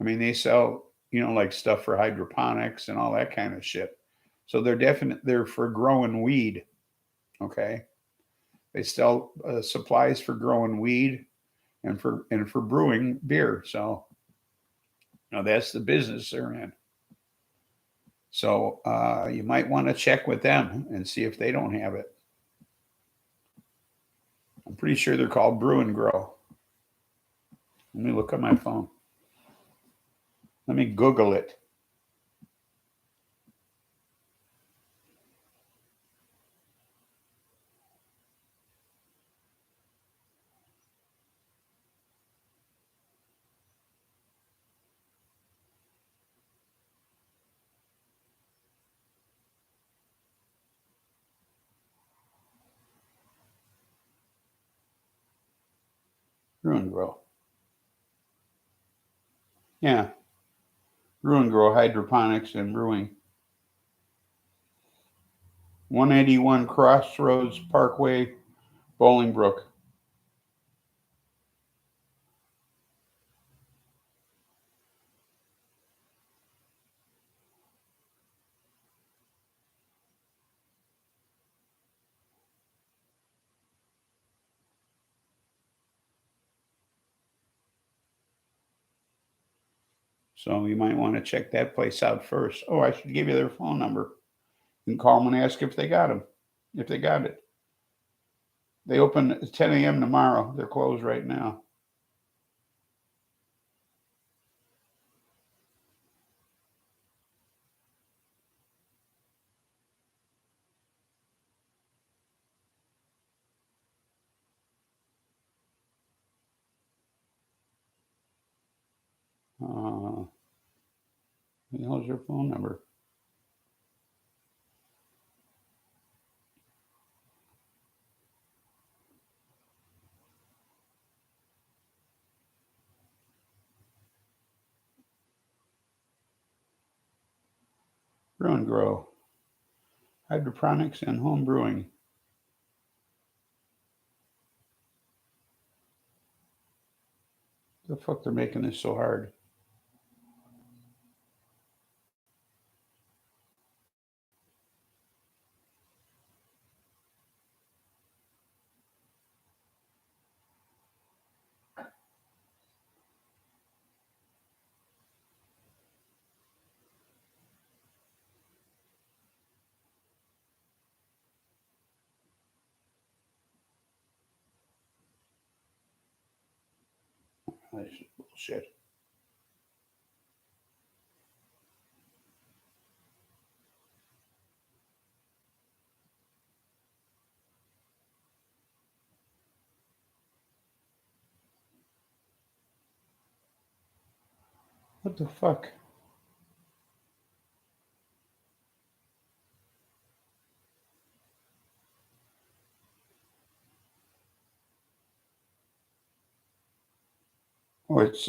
I mean, they sell, you know, like stuff for hydroponics and all that kind of shit. So they're for growing weed. Okay, they sell supplies for growing weed and for brewing beer. So, you know, that's the business they're in. So you might want to check with them and see if they don't have it. I'm pretty sure they're called Brew and Grow. Let me look at my phone. Let me Google it. Brew and Grow. Yeah. Brew and Grow Hydroponics and Brewing. 181 Crossroads Parkway, Bolingbrook. So you might want to check that place out first. Oh, I should give you their phone number. You can call them and ask if they got them, if they got it. They open at 10 a.m. tomorrow. They're closed right now. What the hell's your phone number? Brew and Grow. Hydroponics and home brewing. The fuck they're making this so hard? This is bullshit. What the fuck? Oh, it's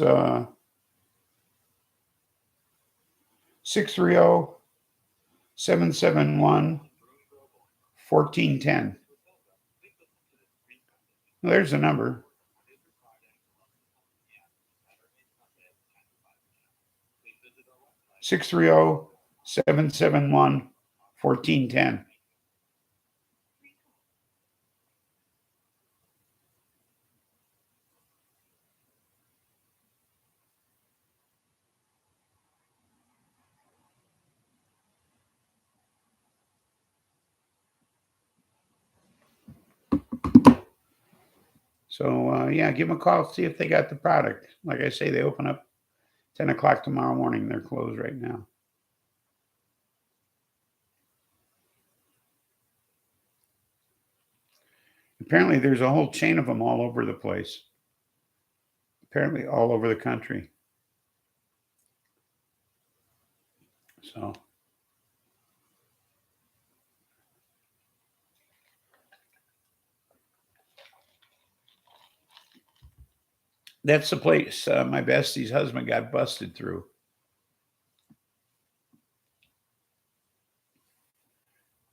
630-771-1410. Well, there's the number. 630-771-1410. So yeah, give them a call, see if they got the product. Like I say, they open up 10 o'clock tomorrow morning. They're closed right now. Apparently, there's a whole chain of them all over the place. Apparently, all over the country. So that's the place my bestie's husband got busted through.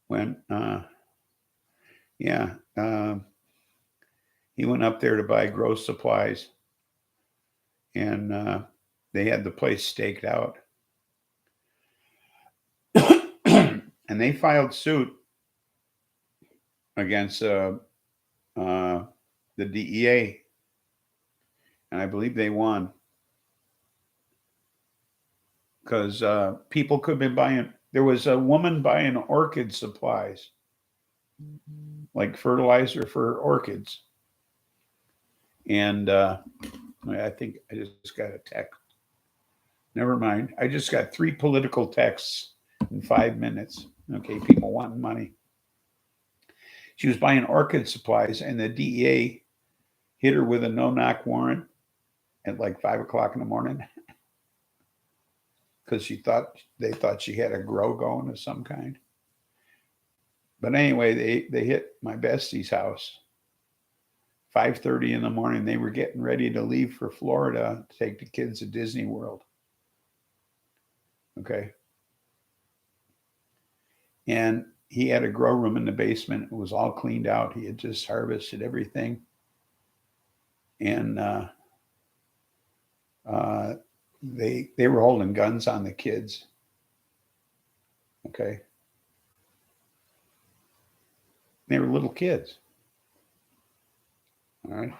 When, yeah, he went up there to buy gross supplies, and they had the place staked out. And they filed suit against the DEA, and I believe they won because people could have been buying. There was a woman buying orchid supplies, like fertilizer for orchids, and I think I just got a text. Never mind. I just got 3 political texts in 5 minutes. Okay, people wanting money. She was buying orchid supplies, and the DEA hit her with a no-knock warrant at like 5 o'clock in the morning because they thought she had a grow going of some kind. But anyway, they hit my bestie's house 5:30 in the morning. They were getting ready to leave for Florida to take the kids to Disney World. Okay. And he had a grow room in the basement. It was all cleaned out. He had just harvested everything. And they were holding guns on the kids. Okay. They were little kids. All right.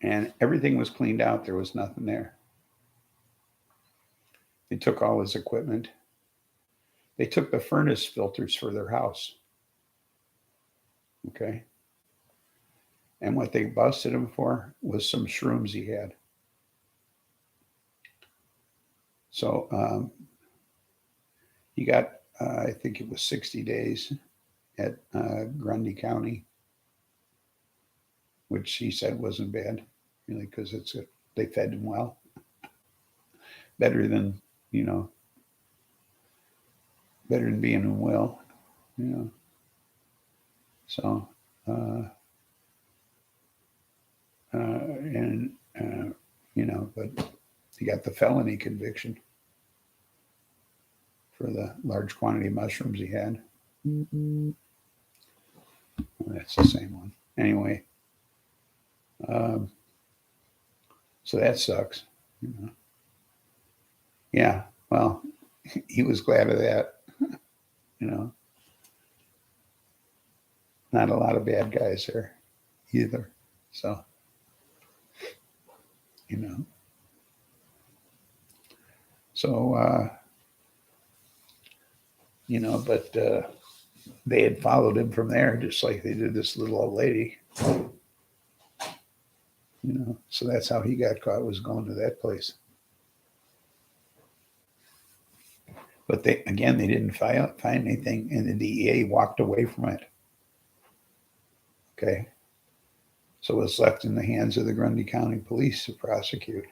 And everything was cleaned out. There was nothing there. They took all his equipment. They took the furnace filters for their house. Okay. And what they busted him for was some shrooms he had. So he got, I think it was 60 days at Grundy County, which he said wasn't bad, really, because they fed him well, better than better than being in Will, you know. So, and but he got the felony conviction for the large quantity of mushrooms he had. That's the same one. Anyway, so that sucks. Yeah, well, he was glad of that. Not a lot of bad guys there either. So, so, but they had followed him from there, just like they did this little old lady. So that's how he got caught, was going to that place. But they didn't find anything, and the DEA walked away from it. Okay. So it's left in the hands of the Grundy County Police to prosecute.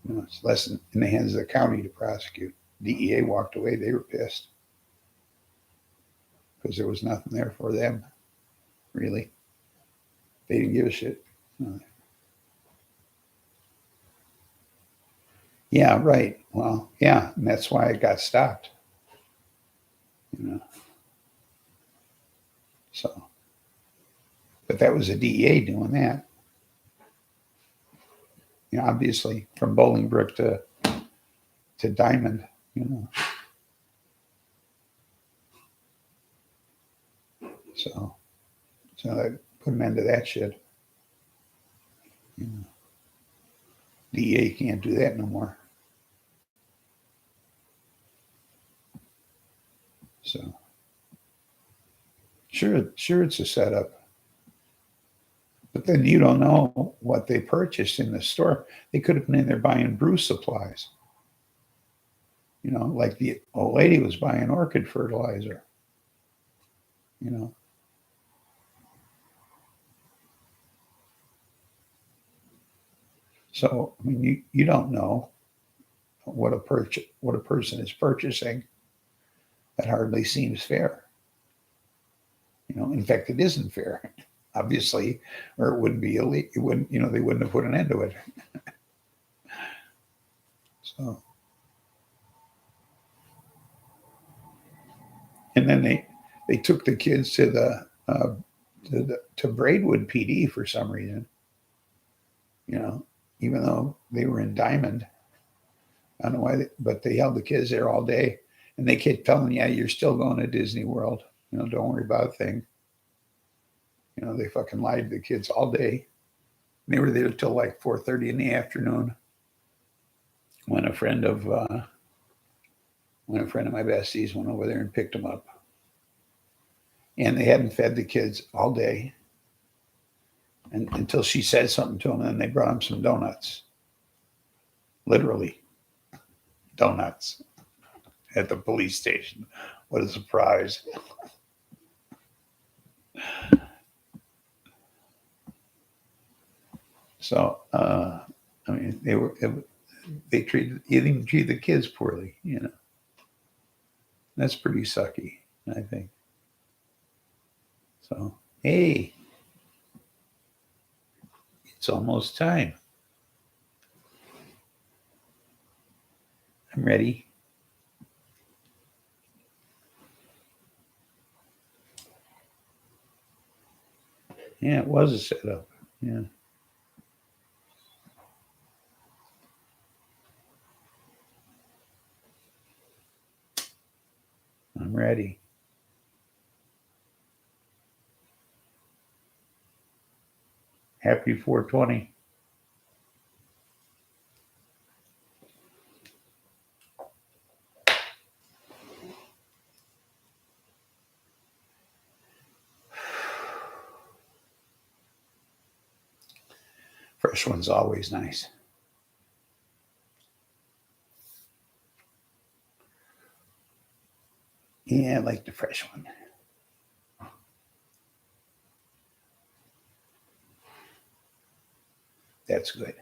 It's less in the hands of the county to prosecute. DEA walked away. They were pissed because there was nothing there for them, really. They didn't give a shit. Yeah, right. Well, yeah, and that's why it got stopped. So, but that was the DEA doing that. Obviously, from Bolingbrook to Diamond, So that put an end to that shit. DEA can't do that no more. So sure it's a setup. But then you don't know what they purchased in the store. They could have been in there buying brew supplies. Like the old lady was buying orchid fertilizer. So I mean, you don't know what a person is purchasing. That hardly seems fair. In fact, it isn't fair, obviously, or it wouldn't be illegal. It wouldn't, they wouldn't have put an end to it. So, and then they took the kids to to Braidwood PD for some reason. Even though they were in Diamond. I don't know why, but they held the kids there all day, and they kept telling, "Yeah, you're still going to Disney World. Don't worry about a thing." They fucking lied to the kids all day. And they were there till like 4:30 in the afternoon. When a friend of my besties went over there and picked them up, and they hadn't fed the kids all day, and until she said something to them, and they brought them some donuts. Literally, donuts at the police station. What a surprise! So, I mean, they didn't treat the kids poorly. That's pretty sucky, I think. So, hey, it's almost time. I'm ready. Yeah, it was a setup. Yeah. I'm ready. Happy 420. fresh one's always nice. Yeah, I like the fresh one. That's good.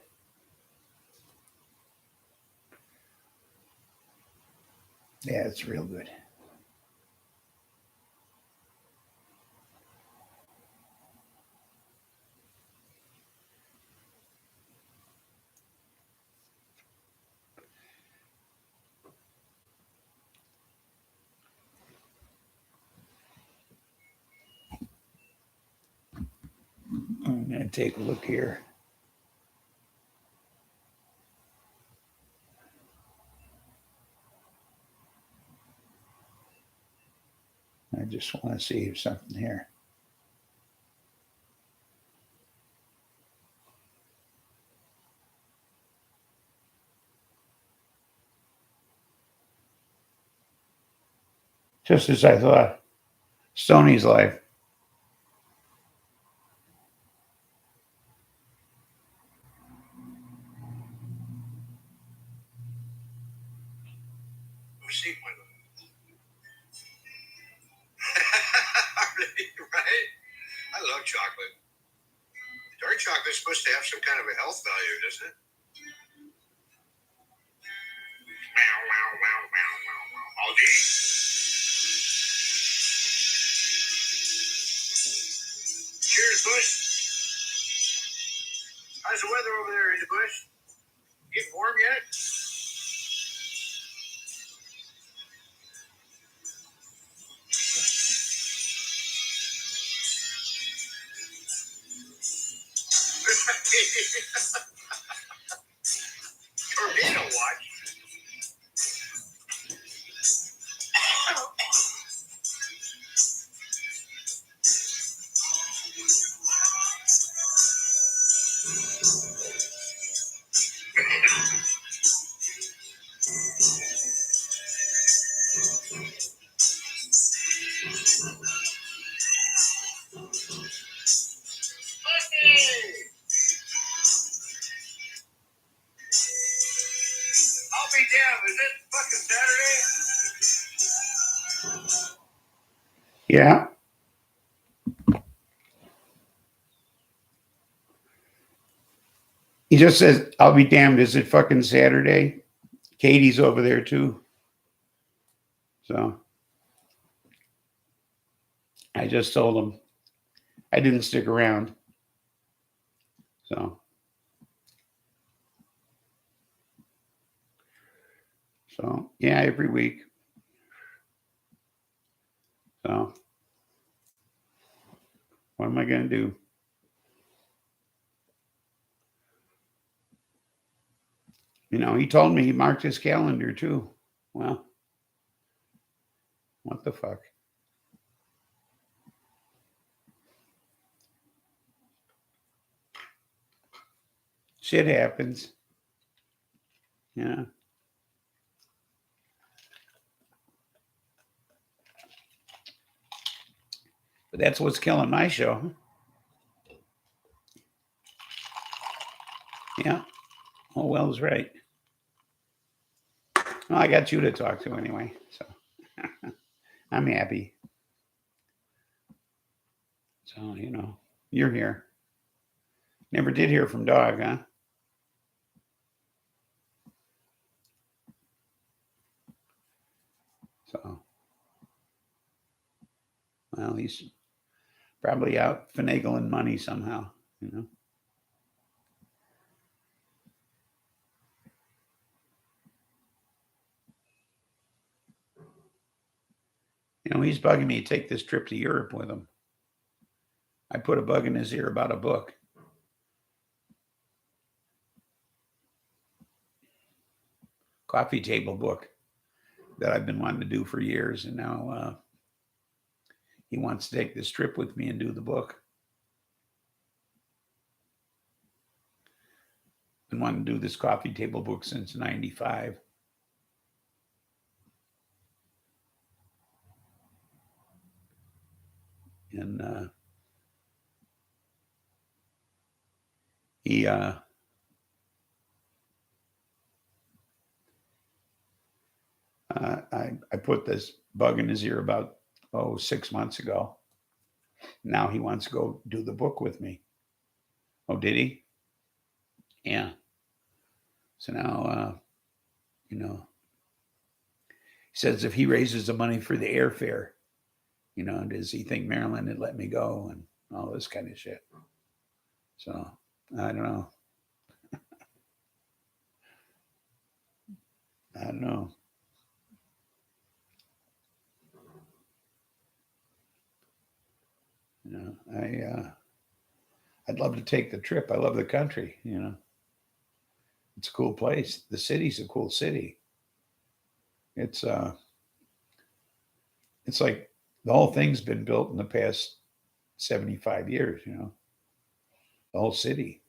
Yeah, it's real good. I'm going to take a look here. I just want to see something here. Just as I thought. Stoney's live. Right? I love chocolate. Dark chocolate's supposed to have some kind of a health value, doesn't it? Wow, wow, wow, wow, wow, wow. Algae. Cheers, Bush. How's the weather over there in the bush? Getting warm yet? Torpedo watch. I'll be damned. Is it fucking Saturday? Yeah. He just says, I'll be damned. Is it fucking Saturday? Katie's over there too. So I just told him I didn't stick around. So yeah, every week. So what am I going to do? You know, he told me he marked his calendar too. Well, what the fuck? Shit happens. Yeah. But that's what's killing my show. Yeah. Oh, Well's right. Well, I got you to talk to anyway. So I'm happy. So, you know, you're here. Never did hear from Dog, huh? So, well, he's probably out finagling money somehow, you know. You know, he's bugging me to take this trip to Europe with him. I put a bug in his ear about a book. Coffee table book that I've been wanting to do for years. And now he wants to take this trip with me and do the book. Been wanting to do this coffee table book since 95. And he I put this bug in his ear about 6 months ago. Now he wants to go do the book with me. Oh, did he? Yeah. So now, he says if he raises the money for the airfare, does he think Maryland would let me go and all this kind of shit? So I don't know. I don't know. I'd love to take the trip. I love the country. It's a cool place. The city's a cool city. It's like the whole thing's been built in the past 75 years. The whole city,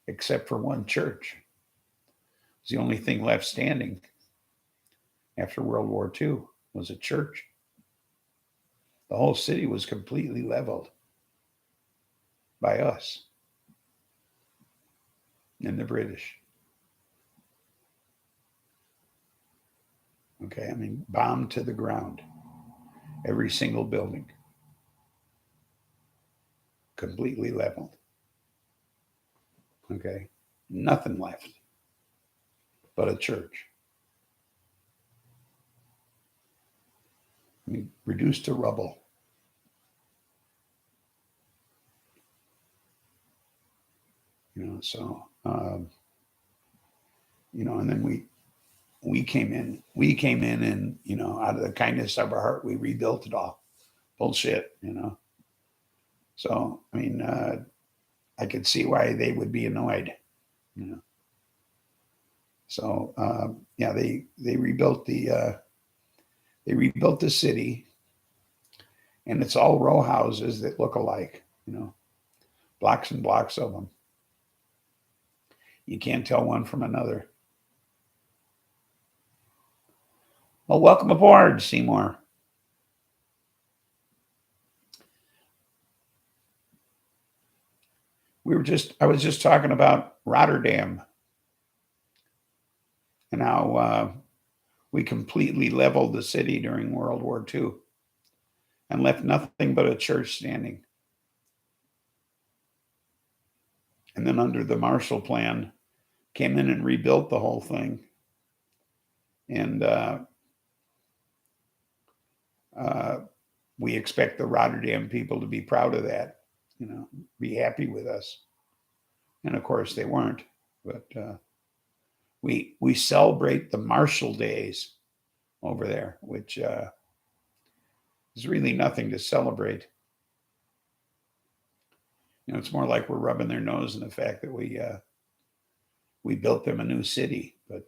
except for one church. It's the only thing left standing after World War II was a church. The whole city was completely leveled by us and the British. Okay, I mean, bombed to the ground. Every single building. Completely leveled. Okay, nothing left but a church. I mean, reduced to rubble. So, and then we came in and, out of the kindness of our heart, we rebuilt it all. Bullshit. So, I mean, I could see why they would be annoyed. So, they rebuilt the city, and it's all row houses that look alike, blocks and blocks of them. You can't tell one from another. Well, welcome aboard, Seymour. I was just talking about Rotterdam and how we completely leveled the city during World War II and left nothing but a church standing. And then under the Marshall Plan, came in and rebuilt the whole thing. And we expect the Rotterdam people to be proud of that, be happy with us. And of course they weren't, but we celebrate the Marshall Days over there, which is really nothing to celebrate. It's more like we're rubbing their nose in the fact that we built them a new city, but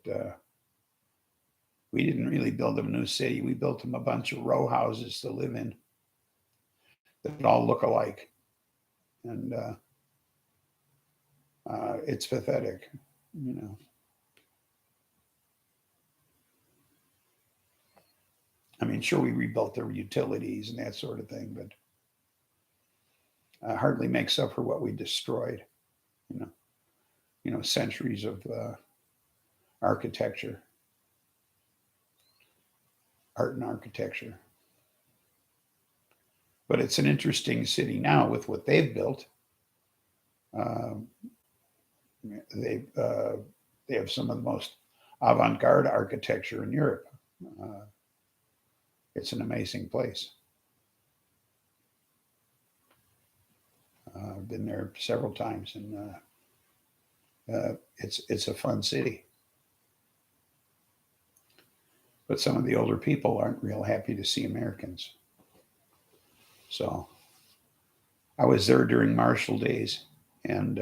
we didn't really build them a new city. We built them a bunch of row houses to live in that all look alike. And it's pathetic, I mean, sure, we rebuilt their utilities and that sort of thing, but hardly makes up for what we destroyed. Centuries of architecture, art and architecture. But it's an interesting city now with what they've built. They have some of the most avant-garde architecture in Europe. It's an amazing place. I've been there several times, and it's a fun city. But some of the older people aren't real happy to see Americans. So I was there during Marshall Days, and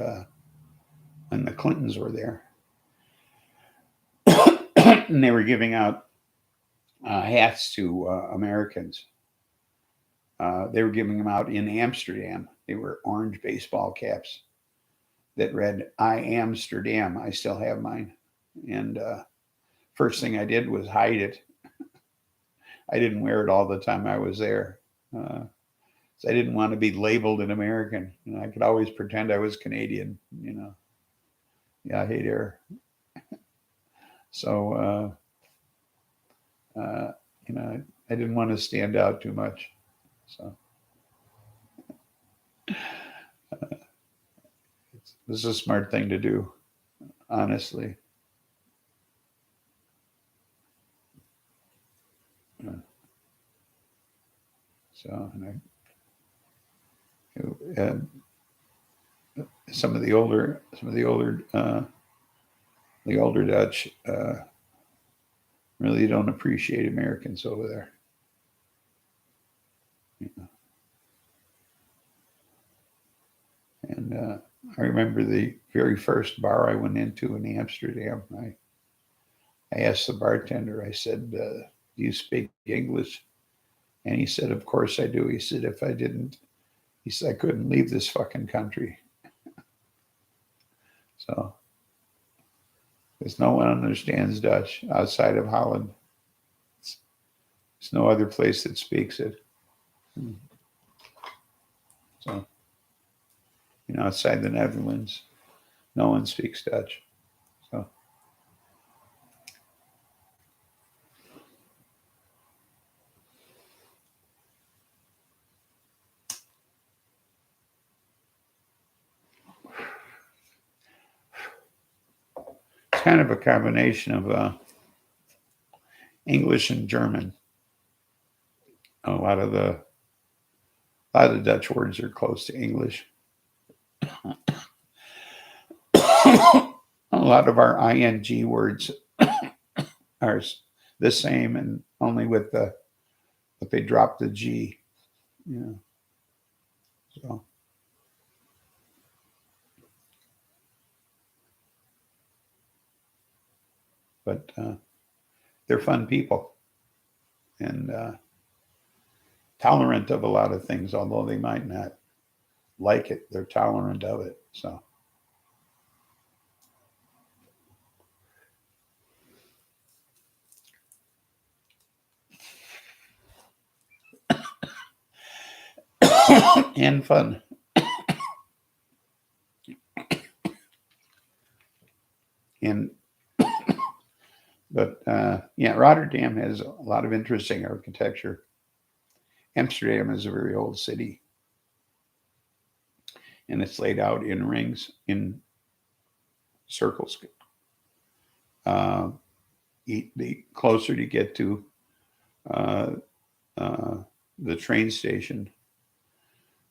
when the Clintons were there, and they were giving out hats to Americans. They were giving them out in Amsterdam. They were orange baseball caps that read, "I Amsterdam." I still have mine. And first thing I did was hide it. I didn't wear it all the time I was there. So I didn't want to be labeled an American. I could always pretend I was Canadian, Yeah, hey there. So, you know, I didn't want to stand out too much. So this is a smart thing to do, honestly. So, and some of the older, the older Dutch really don't appreciate Americans over there. You know. And I remember the very first bar I went into in Amsterdam. I asked the bartender. I said, "Do you speak English?" And he said, "Of course I do." He said, "If I didn't," he said, "I couldn't leave this fucking country." So, because no one understands Dutch outside of Holland. There's no other place that speaks it. So, you know, outside the Netherlands, no one speaks Dutch. So, it's kind of a combination of English and German. A lot of the Dutch words are close to English. A lot of our ing words are the same, and only with but they drop the G. You know, so but they're fun people and tolerant of a lot of things, although they might not like it. They're tolerant of it. So. And fun. And but yeah, Rotterdam has a lot of interesting architecture. Amsterdam is a very old city, and it's laid out in rings, in circles. Uh, the closer you get to uh, uh, the train station,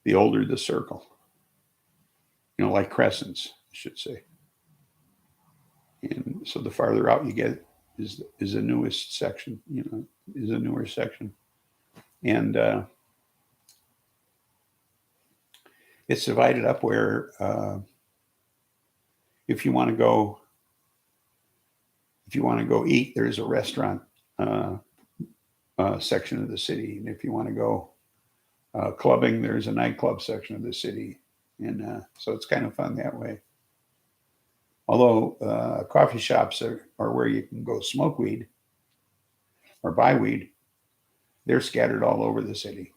the older the circle. You know, like crescents, I should say. And so the farther out you get is the newest section. You know, is a newer section, and it's divided up where if you want to go eat, there's a restaurant uh, section of the city, and if you want to go clubbing, there's a nightclub section of the city, and so it's kind of fun that way. Although coffee shops are where you can go smoke weed or buy weed, they're scattered all over the city,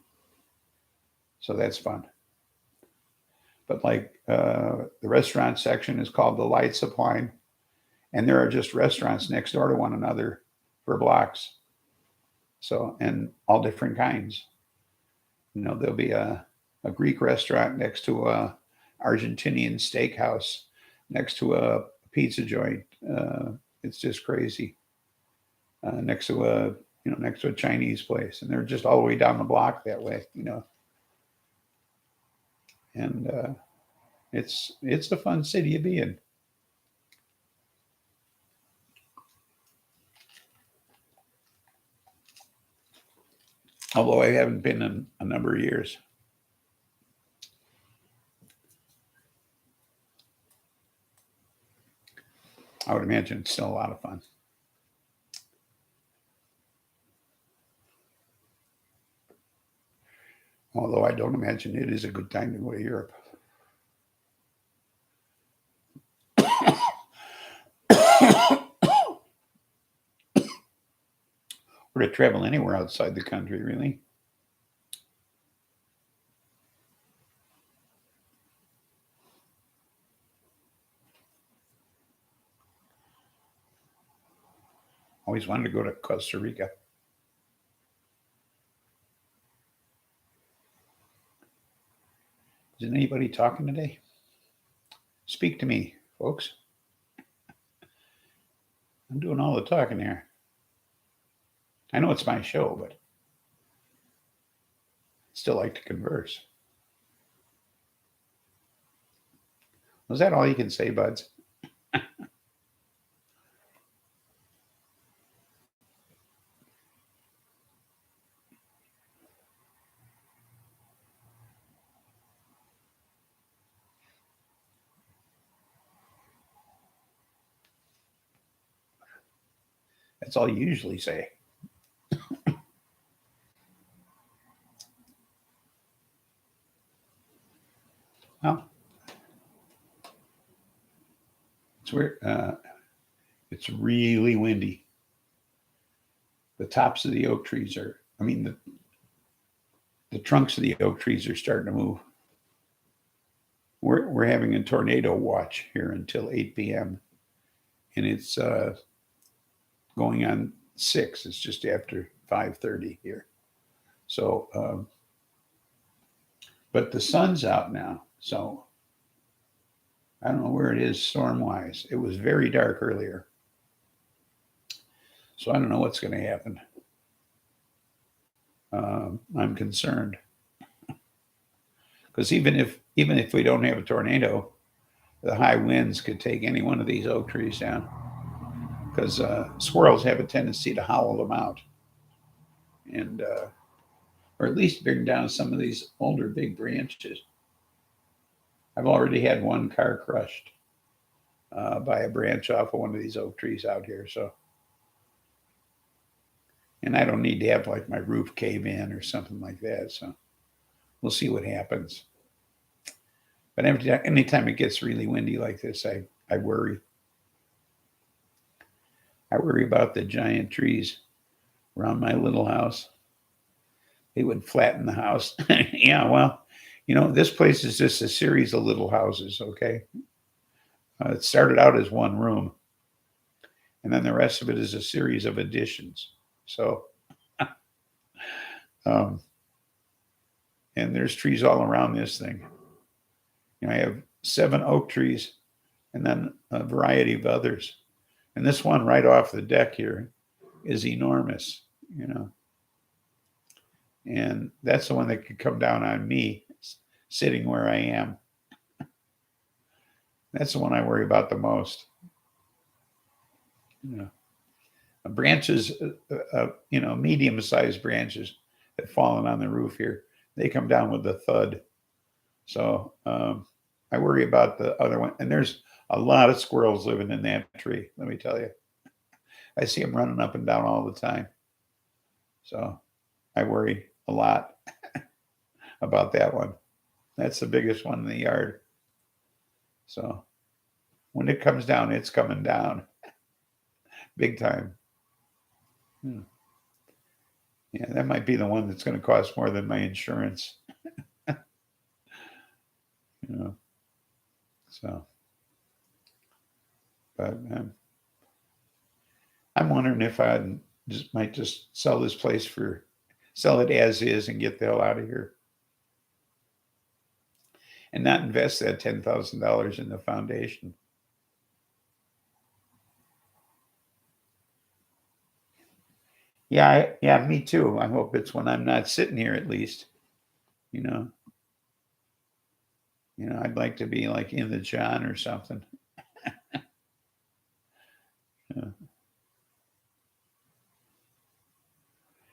so that's fun. But like the restaurant section is called the Light Supply, and there are just restaurants next door to one another for blocks. So, and all different kinds. You know, there'll be a Greek restaurant next to a Argentinian steakhouse, next to a pizza joint. It's just crazy. Next to a Chinese place, and they're just all the way down the block that way. You know, and it's a fun city to be in. Although I haven't been in a number of years. I would imagine it's still a lot of fun. Although I don't imagine it is a good time to go to Europe. Or to travel anywhere outside the country, really. Always wanted to go to Costa Rica. Isn't anybody talking today? Speak to me, folks. I'm doing all the talking here. I know it's my show, but I still like to converse. Was that all you can say, buds? That's all you usually say. Well, it's weird. It's really windy. The tops of the oak trees are, the trunks of the oak trees are starting to move. We're having a tornado watch here until 8 p.m. and it's going on 6. It's just after 5:30 here. So, but the sun's out now. So I don't know where it is storm-wise. It was very dark earlier. So I don't know what's going to happen. I'm concerned. Because even if we don't have a tornado, the high winds could take any one of these oak trees down. Because squirrels have a tendency to howl them out. And or at least bring down some of these older big branches. I've already had one car crushed by a branch off of one of these oak trees out here. So, and I don't need to have like my roof cave in or something like that. So we'll see what happens. But anytime it gets really windy like this, I worry. I worry about the giant trees around my little house. They would flatten the house. Yeah, well, this place is just a series of little houses, okay? It started out as one room, and then the rest of it is a series of additions. So, and there's trees all around this thing. I have 7 oak trees and then a variety of others. And this one right off the deck here is enormous, And that's the one that could come down on me sitting where I am. That's the one I worry about the most. Branches, medium-sized branches that fallen on the roof here, they come down with a thud. So I worry about the other one. And there's a lot of squirrels living in that tree, let me tell you. I see them running up and down all the time. So I worry a lot about that one. That's the biggest one in the yard. So when it comes down, it's coming down big time. Yeah, that might be the one that's going to cost more than my insurance. So, but I'm wondering if I might just sell this place sell it as is and get the hell out of here. And not invest that $10,000 in the foundation. Yeah, me too. I hope it's when I'm not sitting here at least. I'd like to be like in the John or something.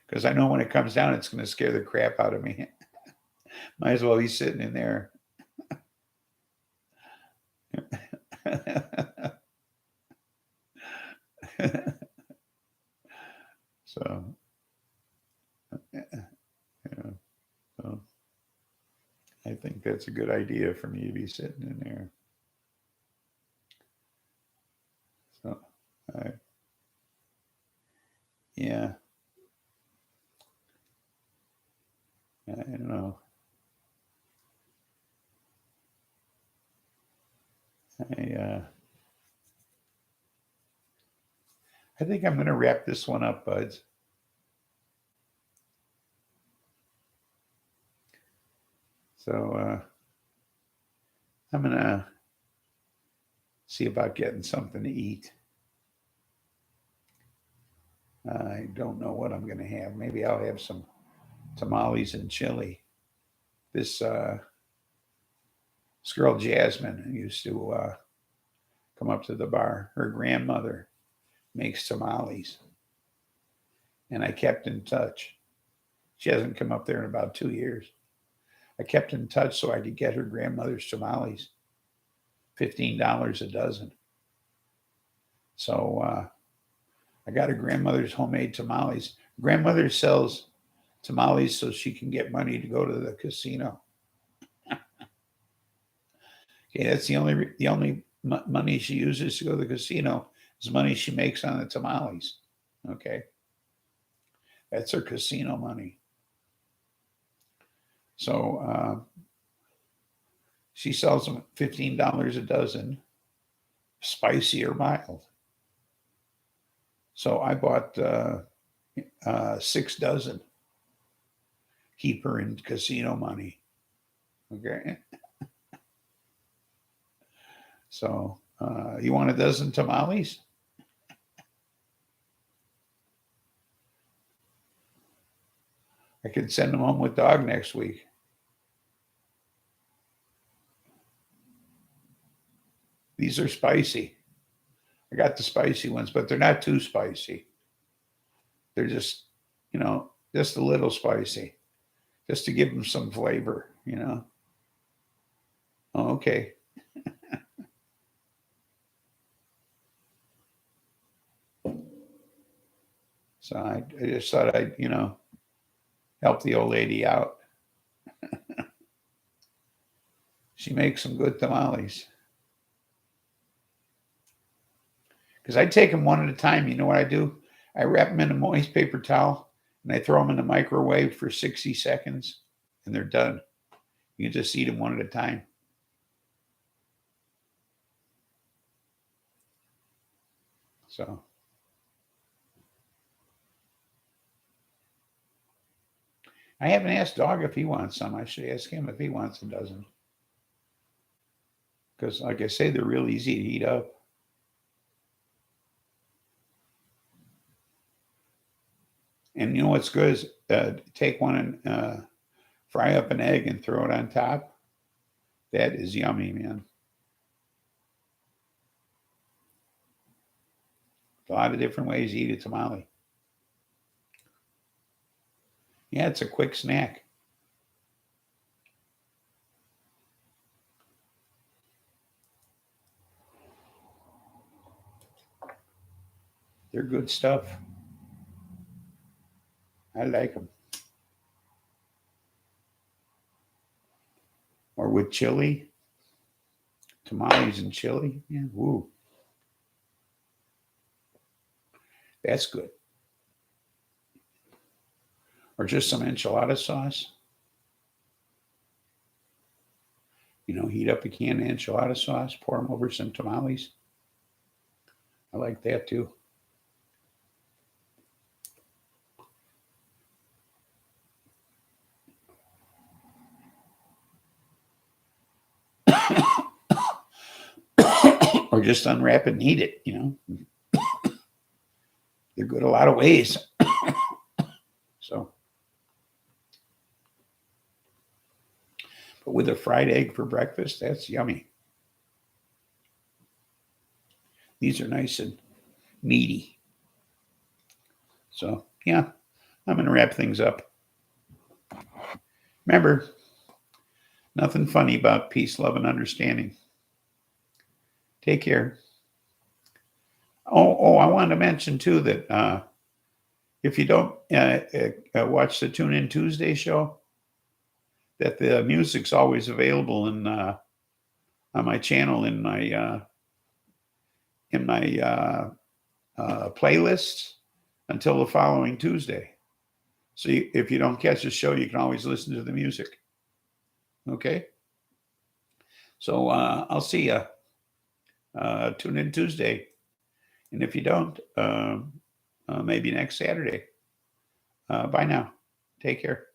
Because I know when it comes down, it's going to scare the crap out of me. Might as well be sitting in there. So, so I think that's a good idea for me to be sitting in there. So, yeah. I don't know. I think I'm going to wrap this one up, buds. So I'm going to see about getting something to eat. I don't know what I'm going to have. Maybe I'll have some tamales and chili. This girl, Jasmine, used to come up to the bar. Her grandmother makes tamales. And I kept in touch. She hasn't come up there in about 2 years. I kept in touch so I could get her grandmother's tamales, $15 a dozen. So I got her grandmother's homemade tamales. Grandmother sells tamales so she can get money to go to the casino. Okay, that's the only money she uses to go to the casino is money she makes on the tamales. Okay, that's her casino money. So she sells them $15 a dozen, spicy or mild. So I bought 6 dozen. Keep her in casino money. Okay. So you want a dozen tamales? I could send them home with dog next week. These are spicy. I got the spicy ones, but they're not too spicy. They're just, just a little spicy, just to give them some flavor, Oh, okay. So I just thought I'd, help the old lady out. She makes some good tamales. Because I take them one at a time. You know what I do? I wrap them in a moist paper towel and I throw them in the microwave for 60 seconds and they're done. You can just eat them one at a time. So I haven't asked Dog if he wants some. I should ask him if he wants a dozen. Because, like I say, they're real easy to heat up. And you know what's good is take one and fry up an egg and throw it on top. That is yummy, man. A lot of different ways to eat a tamale. Yeah, it's a quick snack. They're good stuff. I like them. Or with chili, tamales and chili. Yeah, woo. That's good. Or just some enchilada sauce. Heat up a can of enchilada sauce, pour them over some tamales. I like that too. Or just unwrap it and eat it, They're good a lot of ways. So, but with a fried egg for breakfast, that's yummy. These are nice and meaty. So, yeah, I'm going to wrap things up. Remember, nothing funny about peace, love, and understanding. Take care. Oh, I wanted to mention too that if you don't watch the Tune In Tuesday show, that the music's always available on my channel in my playlist until the following Tuesday. So if you don't catch the show, you can always listen to the music. Okay. So I'll see you. Tune in Tuesday. And if you don't, maybe next Saturday. Bye now. Take care.